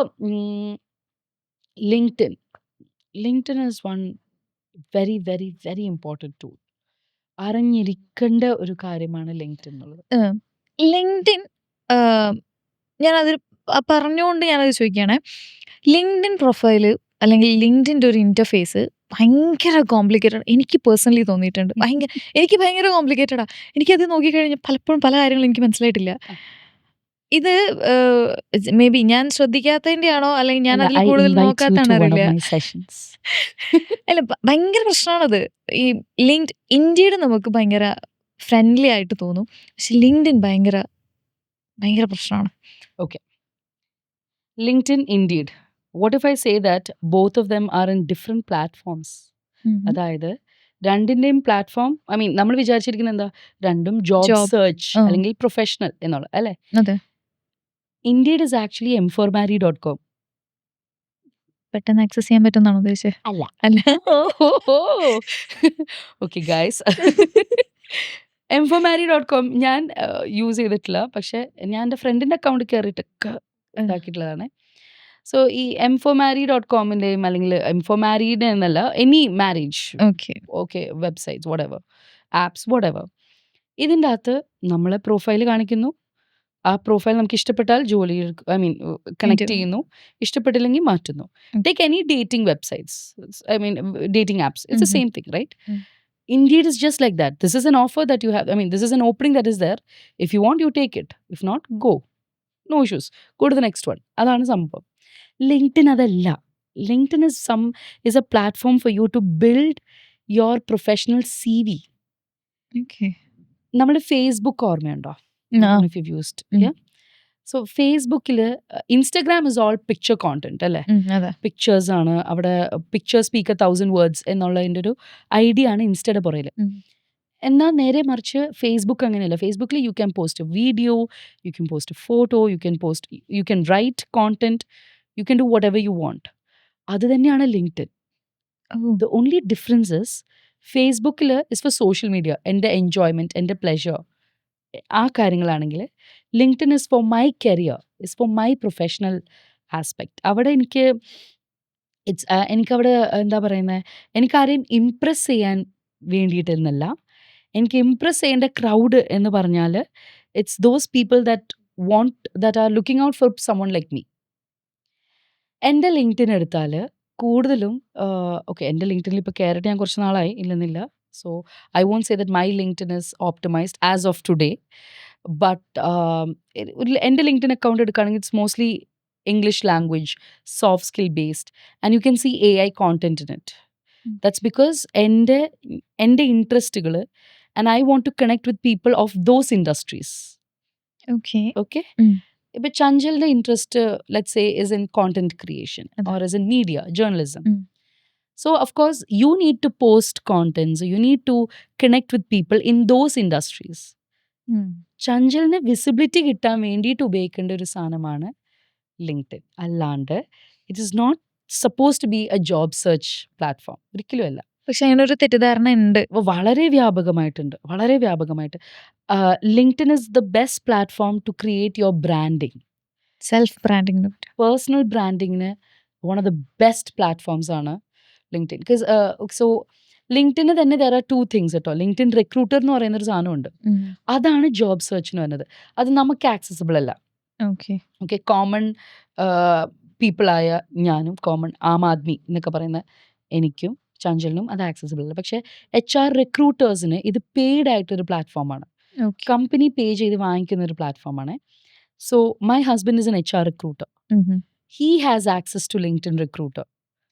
LinkedIn is one very very very important tool. അറിഞ്ഞിരിക്കേണ്ട ഒരു കാര്യമാണ് ലിങ്ക്ഡ്ഇൻ എന്നുള്ളത്. ലിങ്ക്ഡ്ഇൻ ഞാനത് പറഞ്ഞുകൊണ്ട് ഞാനത് ചോദിക്കുകയാണ്. ലിങ്ക്ഡ്ഇൻ പ്രൊഫൈല് അല്ലെങ്കിൽ ലിങ്ക്ഡ്ഇൻ്റെ ഒരു ഇൻ്റർഫേസ് ഭയങ്കര കോംപ്ലിക്കേറ്റഡ് എനിക്ക് പേഴ്സണലി തോന്നിയിട്ടുണ്ട്. എനിക്ക് ഭയങ്കര കോംപ്ലിക്കേറ്റഡാ. എനിക്കത് നോക്കിക്കഴിഞ്ഞാൽ പലപ്പോഴും പല കാര്യങ്ങളും എനിക്ക് മനസ്സിലായിട്ടില്ല. ഇത് മേ ബി ഞാൻ ശ്രദ്ധിക്കാത്തതിൻ്റെ ആണോ അല്ലെങ്കിൽ ഞാൻ അതിൽ കൂടുതൽ നോക്കാത്തതാണോ അറിയില്ല. അല്ല ഭയങ്കര പ്രശ്നമാണത്. ഈ ഇന്ത്യയുടെ നമുക്ക് ഭയങ്കര ഫ്രണ്ട്ലി ആയിട്ട് തോന്നും, പക്ഷെ ലിങ്ക്ഡ്ഇൻ ഭയങ്കര ഭയങ്കര പ്രശ്നമാണ്. Okay. LinkedIn, Indeed. What if I say that both of them are in different platforms? അതായത് രണ്ടിൻ്റെയും പ്ലാറ്റ്ഫോം, ഐ മീൻ നമ്മൾ വിചാരിച്ചിരിക്കുന്നത് എന്താ, രണ്ടും ജോബ് സെർച്ച് അല്ലെങ്കിൽ പ്രൊഫഷണൽ എന്നുള്ളത് അല്ലേ? അതെ. Indeed is actually m4marry.com. പെട്ടെന്ന് ആക്സസ് ചെയ്യാൻ പറ്റുമെന്നാണോ ഉദ്ദേശിച്ചത്? അല്ല. അല്ല. ഓക്കെ ഗൈസ്, m4marry.com ഞാൻ യൂസ് ചെയ്തിട്ടില്ല, പക്ഷെ ഞാൻ എൻ്റെ ഫ്രണ്ടിൻ്റെ അക്കൗണ്ട് കയറിയിട്ടൊക്കെ ഇതാക്കിയിട്ടുള്ളതാണ്. സോ ഈ m4marry.comൻ്റെയും അല്ലെങ്കിൽ m4married എന്നല്ല, any marriage okay websites whatever apps whatever, ഇതിൻ്റെ അകത്ത് നമ്മളെ പ്രൊഫൈൽ കാണിക്കുന്നു. ആ പ്രൊഫൈൽ നമുക്ക് ഇഷ്ടപ്പെട്ടാൽ ജോലി ഐ മീൻ കണക്ട് ചെയ്യുന്നു, ഇഷ്ടപ്പെട്ടില്ലെങ്കിൽ മാറ്റുന്നു. Take any dating websites, I mean dating apps, it's the same thing right? Indeed is just like that. This is an offer that you have. I mean, this is an opening that is there. If you want, you take it. If not, go. No issues. Go to the next one. അതാണ് സംഭവം. LinkedIn അതല്ല. LinkedIn is a platform for you to build your professional CV. Okay. നമ്മുടെ Facebook ഓർമ്മയുണ്ടോ? If you've used. Yeah. So ഫേസ്ബുക്കിൽ Instagram is all picture content അല്ലേ? Pictures ആണ് അവിടെ. Picture speak 1000 words എന്നുള്ളതിൻ്റെ ഒരു ഐഡിയ ആണ് ഇൻസ്റ്റയുടെ പുറകിൽ. എന്നാൽ നേരെ മറിച്ച് ഫേസ്ബുക്ക് അങ്ങനെയല്ല. ഫേസ്ബുക്കിൽ you can post video, you can post photo, you can write content, you can do what ever you want. അത് തന്നെയാണ് LinkedIn. The only difference is ഫേസ്ബുക്കിൽ ഇസ് ഫോർ സോഷ്യൽ മീഡിയ, എൻ്റെ എൻജോയ്മെൻറ്റ്, എൻ്റെ പ്ലെഷർ, ആ കാര്യങ്ങളാണെങ്കിൽ LinkedIn is for my career, is for my professional aspect. അവിടെ എനിക്കവിടെ എന്താ പറയുന്നത്, എനിക്കാരെയും ഇംപ്രസ് ചെയ്യാൻ വേണ്ടിയിട്ടെന്നല്ല. എനിക്ക് ഇംപ്രസ് ചെയ്യേണ്ട ക്രൗഡ് എന്ന് പറഞ്ഞാൽ it's those people that are looking out for someone like me. എൻ്റെ ലിങ്ക്ഡ്ഇൻ എടുത്താൽ കൂടുതലും ഓക്കെ എൻ്റെ ലിങ്ക്ഡിനിൽ ഇപ്പോൾ കയറിയിട്ട് ഞാൻ കുറച്ച് നാളായി ഇല്ലെന്നില്ല. So I won't say that my LinkedIn is optimised as of today. But എൻ്റെ ലിങ്ക്ഡിൻ അക്കൗണ്ട് എടുക്കുകയാണെങ്കിൽ it's mostly English language, soft skill based, and you can see AI content in it. That's because എൻ്റെ ഇൻട്രസ്റ്റുകൾ and I want to connect with people of those industries. Okay. Okay. Mm. But Chanjal's interest, let's say, is in content creation Ada. or is in media, journalism. Mm. So, of course, you need to post contents, you need to connect with people in those industries. ചഞ്ചലിന് visibility കിട്ടാൻ വേണ്ടിയിട്ട് ഉപയോഗിക്കേണ്ട ഒരു സാധനമാണ് LinkedIn. അല്ലാണ്ട് it is not suppose to be a job search platform. ഒരിക്കലും അല്ല. പക്ഷെ അങ്ങനെ ഒരു തെറ്റിദ്ധാരണ ഉണ്ട്. വളരെ വ്യാപകമായിട്ടുണ്ട്, വളരെ വ്യാപകമായിട്ട്. LinkedIn is the best platform to create your branding. Self branding. Personal ബ്രാൻഡിങ്ങിന് one of the best platforms ആണ് ലിങ്ക്ഡിൻ. സോ ലിങ്ക്ഡിന് തന്നെ ദർ ആർ 2 things കേട്ടോ. ലിങ്ക്ഡിൻ റിക്രൂട്ടർ എന്ന് പറയുന്ന ഒരു സാധനമുണ്ട്. അതാണ് ജോബ് സെർച്ചിന് വരുന്നത്. അത് നമുക്ക് ആക്സസിബിൾ അല്ല. ഓക്കെ. ഓക്കെ, കോമൺ പീപ്പിളായ ഞാനും കോമൺ ആം ആദ്മി എന്നൊക്കെ പറയുന്ന എനിക്കും ചഞ്ചലിനും അത് ആക്സസിബിൾ അല്ല. പക്ഷേ HR റിക്രൂട്ടേഴ്സിന് ഇത് പെയ്ഡ് ആയിട്ടൊരു പ്ലാറ്റ്ഫോമാണ്. ഓക്കെ. കമ്പനി പേ ചെയ്ത് വാങ്ങിക്കുന്ന ഒരു പ്ലാറ്റ്ഫോമാണ്. So my husband is an HR recruiter. He has access to LinkedIn recruiter.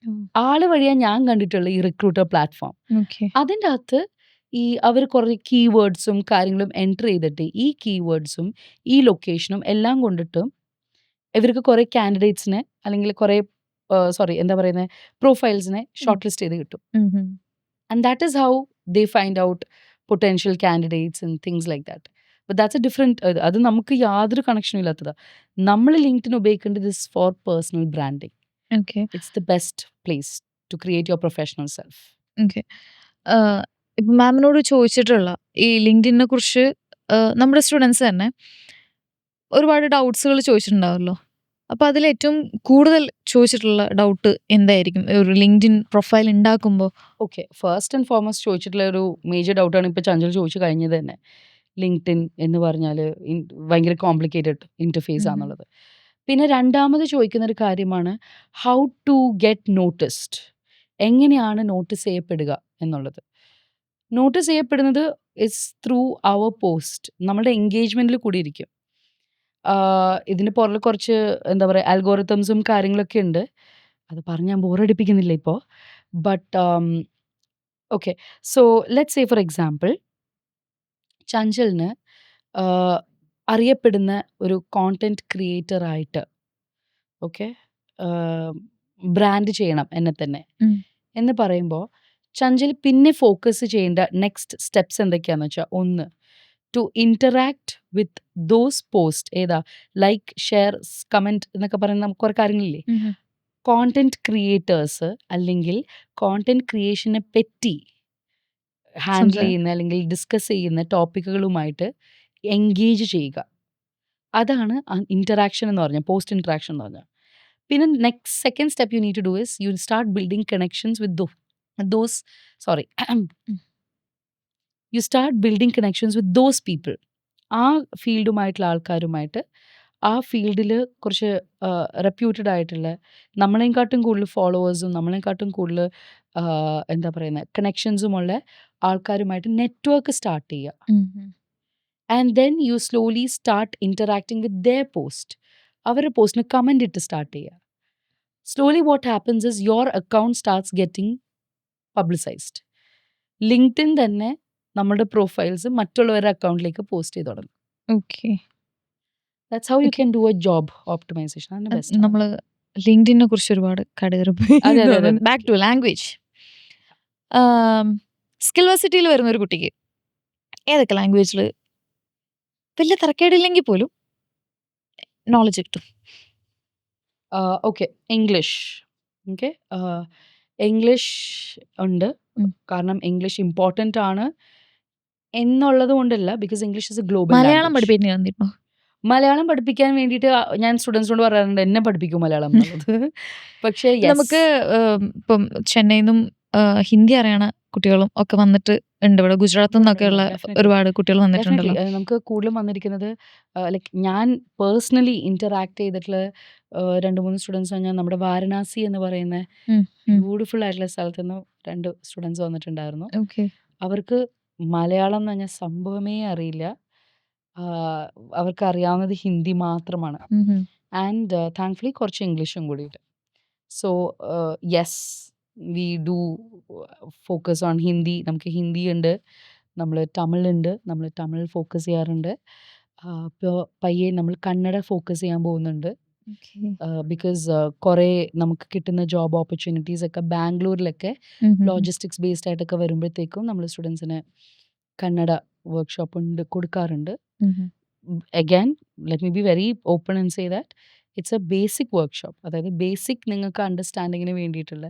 ആള് വഴിയാണ് ഞാൻ കണ്ടിട്ടുള്ള ഈ റിക്രൂട്ടർ പ്ലാറ്റ്ഫോം. ഓക്കെ. അതിൻ്റെ അകത്ത് അവർ കുറേ കീവേഡ്സും കാര്യങ്ങളും എൻ്റർ ചെയ്തിട്ട് ഈ കീവേഡ്സും ഈ ലൊക്കേഷനും എല്ലാം കൊണ്ടിട്ട് ഇവർക്ക് കുറേ കാൻഡിഡേറ്റ്സിനെ അല്ലെങ്കിൽ കുറേ എന്താ പറയുന്നത് പ്രൊഫൈൽസിനെ ഷോർട്ട് ലിസ്റ്റ് ചെയ്ത് കിട്ടും. And that is how they find out potential candidates and things like that. But that's a different. അത് നമുക്ക് യാതൊരു കണക്ഷനും ഇല്ലാത്തതാണ്. നമ്മൾ ലിങ്ക്ഡിൻ ഉപയോഗിക്കേണ്ടത് is for personal branding. Okay. It's the best place to create your professional self. Okay. ഇപ്പം മാമിനോട് ചോദിച്ചിട്ടുള്ള ഈ ലിങ്ക്ഡിനെ കുറിച്ച് നമ്മുടെ സ്റ്റുഡൻസ് തന്നെ ഒരുപാട് ഡൗട്ട്സുകൾ ചോദിച്ചിട്ടുണ്ടാവുമല്ലോ. അപ്പോൾ അതിൽ ഏറ്റവും കൂടുതൽ ചോദിച്ചിട്ടുള്ള ഡൗട്ട് എന്തായിരിക്കും ഒരു ലിങ്ക്ഡിൻ പ്രൊഫൈൽ ഉണ്ടാക്കുമ്പോൾ? ഓക്കെ, ഫസ്റ്റ് ആൻഡ് ഫോർമോസ്റ്റ് ചോദിച്ചിട്ടുള്ള ഒരു മേജർ ഡൗട്ടാണ് ഇപ്പോൾ ചഞ്ചൽ ചോദിച്ചു കഴിഞ്ഞത് തന്നെ. ലിങ്ക്ഡിൻ എന്ന് പറഞ്ഞാൽ ഭയങ്കര കോംപ്ലിക്കേറ്റഡ് ഇൻ്റർഫേസ് ആണെന്നുള്ളത്. പിന്നെ രണ്ടാമത് ചോദിക്കുന്ന ഒരു കാര്യമാണ് ഹൗ ടു ഗെറ്റ് നോട്ടിസ്ഡ്. എങ്ങനെയാണ് നോട്ടീസ് ചെയ്യപ്പെടുക എന്നുള്ളത്. നോട്ടീസ് ചെയ്യപ്പെടുന്നത് ഇറ്റ്സ് ത്രൂ അവർ പോസ്റ്റ്. നമ്മുടെ എൻഗേജ്മെൻറ്റിൽ കൂടി ഇരിക്കും. ഇതിന് പുറകിൽ കുറച്ച് എന്താ പറയുക ആൽഗോറിതംസും കാര്യങ്ങളൊക്കെ ഉണ്ട്. അത് പറഞ്ഞ് ഞാൻ ബോറടിപ്പിക്കുന്നില്ല ഇപ്പോൾ. But okay, so let's say for example ചഞ്ചലിന് അറിയപ്പെടുന്ന ഒരു കോണ്ടന്റ് ക്രിയേറ്ററായിട്ട് ഓക്കെ ബ്രാൻഡ് ചെയ്യണം എന്നെ തന്നെ എന്ന് പറയുമ്പോൾ ചഞ്ചൽ പിന്നെ ഫോക്കസ് ചെയ്യേണ്ട നെക്സ്റ്റ് സ്റ്റെപ്സ് എന്തൊക്കെയാണെന്ന് വെച്ചാൽ, ഒന്ന് to interact with those post. ഏതാ ലൈക്ക് ഷെയർ കമൻറ്റ് എന്നൊക്കെ പറയുന്ന നമുക്ക് കുറേ കാര്യങ്ങളില്ലേ. കോണ്ടന്റ് ക്രിയേറ്റേഴ്സ് അല്ലെങ്കിൽ കോണ്ടന്റ് ക്രിയേഷനെ പറ്റി ഹാൻഡിൽ ചെയ്യുന്ന അല്ലെങ്കിൽ ഡിസ്കസ് ചെയ്യുന്ന ടോപ്പിക്കുകളുമായിട്ട് എൻഗേജ് ചെയ്യുക. അതാണ് ഇൻറ്ററാക്ഷൻ എന്ന് പറഞ്ഞാൽ, പോസ്റ്റ് ഇൻറ്ററാക്ഷൻ എന്ന് പറഞ്ഞാൽ. പിന്നെ next second step you need to do is you start building connections with you start building connections with those people. ആ ഫീൽഡുമായിട്ടുള്ള ആൾക്കാരുമായിട്ട് ആ ഫീൽഡിൽ കുറച്ച് റെപ്യൂട്ടഡ് ആയിട്ടുള്ള നമ്മളെക്കാട്ടും കൂടുതൽ ഫോളോവേഴ്സും നമ്മളെക്കാട്ടും കൂടുതൽ എന്താ പറയുന്നത് കണക്ഷൻസുമുള്ള ആൾക്കാരുമായിട്ട് നെറ്റ്വർക്ക് സ്റ്റാർട്ട് ചെയ്യുക. And then you slowly start interacting with their post. അവരുടെ പോസ്റ്റിന് കമൻ്റ് ഇട്ട് സ്റ്റാർട്ട് ചെയ്യുക. Slowly what happens is your account starts getting publicised. LinkedIn തന്നെ നമ്മുടെ പ്രൊഫൈൽസ് മറ്റുള്ളവരുടെ അക്കൗണ്ടിലേക്ക് പോസ്റ്റ് ചെയ്ത് തുടങ്ങും. Okay. That's how you can do a job optimisation. അതിന് ബെസ്റ്റ്. നമ്മൾ ലിങ്ക്ഡിനെ കുറിച്ച് ഒരുപാട് കടകയറി അതെ, അതെ, അതെ. Back to language. സ്കിൽവേഴ്സിറ്റിയിൽ വരുന്ന ഒരു കുട്ടിക്ക് ഏതൊക്കെ ലാംഗ്വേജിൽ വലിയ തരക്കേടില്ലെങ്കിൽ പോലും നോളജ് കിട്ടും? Okay, English. ഓക്കെ, ഇംഗ്ലീഷ് ഉണ്ട്. കാരണം ഇംഗ്ലീഷ് ഇമ്പോർട്ടൻ്റ് ആണ് എന്നുള്ളത് കൊണ്ടല്ല, because English is A global Malayalam language. പഠിപ്പിക്കാൻ വന്നിട്ടുണ്ടോ? മലയാളം പഠിപ്പിക്കാൻ വേണ്ടിയിട്ട് ഞാൻ സ്റ്റുഡൻസിനോട് പറയാറുണ്ട് എന്നെ പഠിപ്പിക്കും മലയാളം എന്നുള്ളത്. പക്ഷേ yes, നമുക്ക് ഇപ്പം ചെന്നൈയിൽ നിന്നും ഹിന്ദി അറിയണ കുട്ടികളും ഒക്കെ വന്നിട്ട് ഉണ്ട് ഇവിടെ. ഗുജറാത്തിൽ നിന്നൊക്കെയുള്ള Definitely. ഒരുപാട് കുട്ടികൾ ഡെഫിനറ്റ്ലി വന്നിട്ടുണ്ടല്ലോ. നമുക്ക് കൂടുതലും വന്നിരിക്കുന്നത് ലൈക്ക് ഞാൻ പേഴ്സണലി ഇന്ററാക്ട് ചെയ്തിട്ടുള്ള 2-3 സ്റ്റുഡൻസ് പറഞ്ഞാൽ നമ്മുടെ വാരണാസി എന്ന് പറയുന്ന ഉം, ഉം. ബ്യൂട്ടിഫുൾ ആയിട്ടുള്ള സ്ഥലത്ത് നിന്ന് 2 സ്റ്റുഡൻസ് വന്നിട്ടുണ്ടായിരുന്നു. ഓക്കെ. അവർക്ക് മലയാളം എന്ന് പറഞ്ഞ സംഭവമേ അറിയില്ല. അവർക്ക് അറിയാവുന്നത് ഹിന്ദി മാത്രമാണ്. ആൻഡ് താങ്ക്ഫുള്ളി കുറച്ച് ഇംഗ്ലീഷും കൂടിയിട്ട്. So yes, we do focus on Hindi. നമുക്ക് ഹിന്ദി ഉണ്ട്, നമ്മൾ തമിഴുണ്ട്, നമ്മൾ തമിഴ് ഫോക്കസ് ചെയ്യാറുണ്ട്. ഇപ്പോൾ പയ്യെ നമ്മൾ കന്നഡ ഫോക്കസ് ചെയ്യാൻ പോകുന്നുണ്ട്. ബിക്കോസ് കുറേ നമുക്ക് കിട്ടുന്ന ജോബ് ഓപ്പർച്യൂണിറ്റീസ് ഒക്കെ ബാംഗ്ലൂരിലൊക്കെ ലോജിസ്റ്റിക്സ് ബേസ്ഡ് ആയിട്ടൊക്കെ വരുമ്പോഴത്തേക്കും നമ്മൾ സ്റ്റുഡൻസിന് കന്നഡ വർക്ക്ഷോപ്പ് കൊടുക്കാറുണ്ട്. Again let me be very open and say that it's A basic workshop. അതായത് ബേസിക് നിങ്ങൾക്ക് അണ്ടർസ്റ്റാൻഡിങ്ങിന് വേണ്ടിയിട്ടുള്ള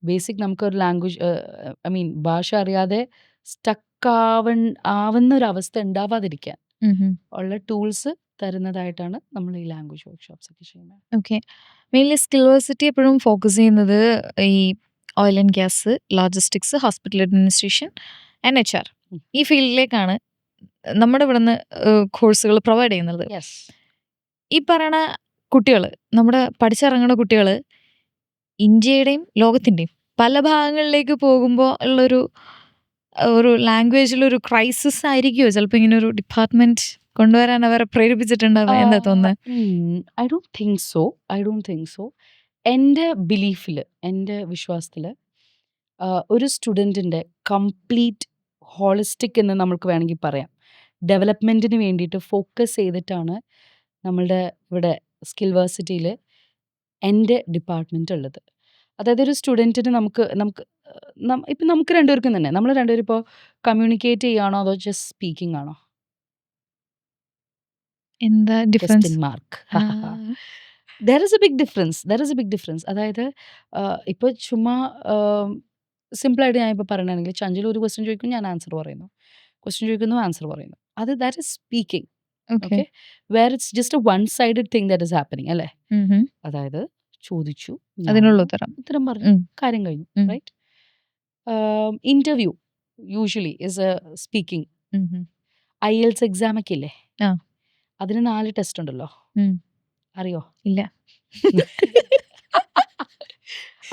ബേസിക് നമുക്കൊരു ലാംഗ്വേജ് ഐ മീൻ ഭാഷ അറിയാതെ ആവുന്ന ഒരു അവസ്ഥ ഉണ്ടാവാതിരിക്കാൻ ഉള്ള ടൂൾസ് തരുന്നതായിട്ടാണ് നമ്മൾ ഈ ലാംഗ്വേജ് വർക്ക്ഷോപ്സ് ഒക്കെ ചെയ്യുന്നത്. ഓക്കെ. മെയിൻലി സ്കിൽ വേഴ്സിറ്റി എപ്പോഴും ഫോക്കസ് ചെയ്യുന്നത് ഈ oil and gas, logistics, hospital administration and HR ഈ ഫീൽഡിലേക്കാണ് നമ്മുടെ ഇവിടുന്ന് കോഴ്സുകൾ പ്രൊവൈഡ് ചെയ്യുന്നത്. യെസ്, ഈ പറയണ കുട്ടികൾ, നമ്മുടെ പഠിച്ചിറങ്ങുന്ന കുട്ടികൾ ഇന്ത്യയുടെയും ലോകത്തിൻ്റെയും പല ഭാഗങ്ങളിലേക്ക് പോകുമ്പോൾ ഉള്ളൊരു ലാംഗ്വേജിലൊരു ക്രൈസിസ് ആയിരിക്കുമോ ചിലപ്പോൾ ഇങ്ങനെ ഒരു ഡിപ്പാർട്ട്മെന്റ് കൊണ്ടുവരാൻ അവരെ പ്രേരിപ്പിച്ചിട്ടുണ്ടാവുക? എന്താ തോന്നുന്നത്? I don't think so. എൻ്റെ ബിലീഫിൽ, എൻ്റെ വിശ്വാസത്തിൽ ഒരു സ്റ്റുഡൻറ്റിൻ്റെ കംപ്ലീറ്റ് ഹോളിസ്റ്റിക് എന്ന് നമുക്ക് വേണമെങ്കിൽ പറയാം ഡെവലപ്മെൻറ്റിന് വേണ്ടിയിട്ട് ഫോക്കസ് ചെയ്തിട്ടാണ് നമ്മളുടെ ഇവിടെ സ്കിൽ വേഴ്സിറ്റിയിൽ എൻ്റെ ഡിപ്പാർട്ട്മെൻറ്റ് ഉള്ളത്. അതായത് ഒരു സ്റ്റുഡൻറ്റിന് ഇപ്പം നമുക്ക് രണ്ടുപേർക്കും തന്നെ, നമ്മൾ രണ്ടുപേരും ഇപ്പോൾ കമ്മ്യൂണിക്കേറ്റ് ചെയ്യുകയാണോ അതോ ജസ്റ്റ് സ്പീക്കിംഗ് ആണോ? എന്താ difference? Question mark. There is a big difference. അതായത് ഇപ്പോൾ ചുമ്മാ സിമ്പിളായിട്ട് ഞാൻ ഇപ്പോൾ പറയണമെങ്കിൽ ചഞ്ചൽ ഒരു ക്വസ്റ്റ്യൻ ചോദിക്കും, ഞാൻ ആൻസർ പറയുന്നു, ക്വസ്റ്റ്യൻ ചോദിക്കുന്നു, ആൻസർ പറയുന്നു. That is speaking. Okay. Okay, where it's just a one sided thing that is happening അല്ലേ? അതായത് ചോദിച്ചു, ഞാൻ അതിനുള്ള ഉത്തരം. ഉത്തരം പറഞ്ഞു, ഉം. കാര്യം കഴിഞ്ഞു. ഉം. Right. Interview usually is a speaking. IELTS exam ഒക്കെ ഇല്ലേ, ആ. അതിന് 4 ടെസ്റ്റ് ഉണ്ടല്ലോ, ഉം. അറിയോ? ഇല്ല.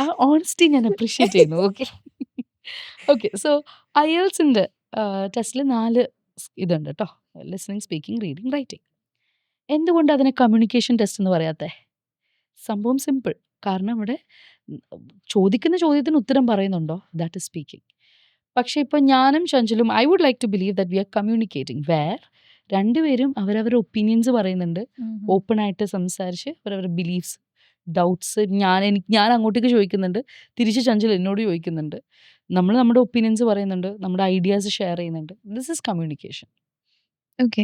ആ ഓണസ്റ്റി ഞാൻ അപ്രീഷിയേറ്റ് ചെയ്യുന്നു. ഓക്കെ. സോ IELTSന്റെ ടെസ്റ്റിൽ 4 ഇതുണ്ട് കേട്ടോ, ലിസണിങ്, സ്പീക്കിംഗ്, റീഡിങ്, റൈറ്റിംഗ്. എന്തുകൊണ്ട് അതിനെ കമ്മ്യൂണിക്കേഷൻ ടെസ്റ്റ് എന്ന് പറയാത്തെ? സംഭവം സിമ്പിൾ. കാരണം അവിടെ ചോദിക്കുന്ന ചോദ്യത്തിന് ഉത്തരം പറയുന്നുണ്ടോ, ദാറ്റ് ഇസ് സ്പീക്കിംഗ്. പക്ഷേ ഇപ്പോൾ ഞാനും ചഞ്ചലും I would like to believe that we are communicating, where രണ്ടുപേരും അവരവരുടെ ഒപ്പീനിയൻസ് പറയുന്നുണ്ട്, ഓപ്പൺ ആയിട്ട് സംസാരിച്ച് അവരവരുടെ ബിലീഫ്സ്, ഡൗട്ട്സ് ഞാൻ അങ്ങോട്ടേക്ക് ചോദിക്കുന്നുണ്ട്, തിരിച്ച് ചഞ്ചൽ എന്നോട് ചോദിക്കുന്നുണ്ട്, നമ്മൾ നമ്മുടെ ഒപ്പീനിയൻസ് പറയുന്നുണ്ട്, നമ്മുടെ ഐഡിയാസ് ഷെയർ ചെയ്യുന്നുണ്ട്. This is communication. ഓക്കെ.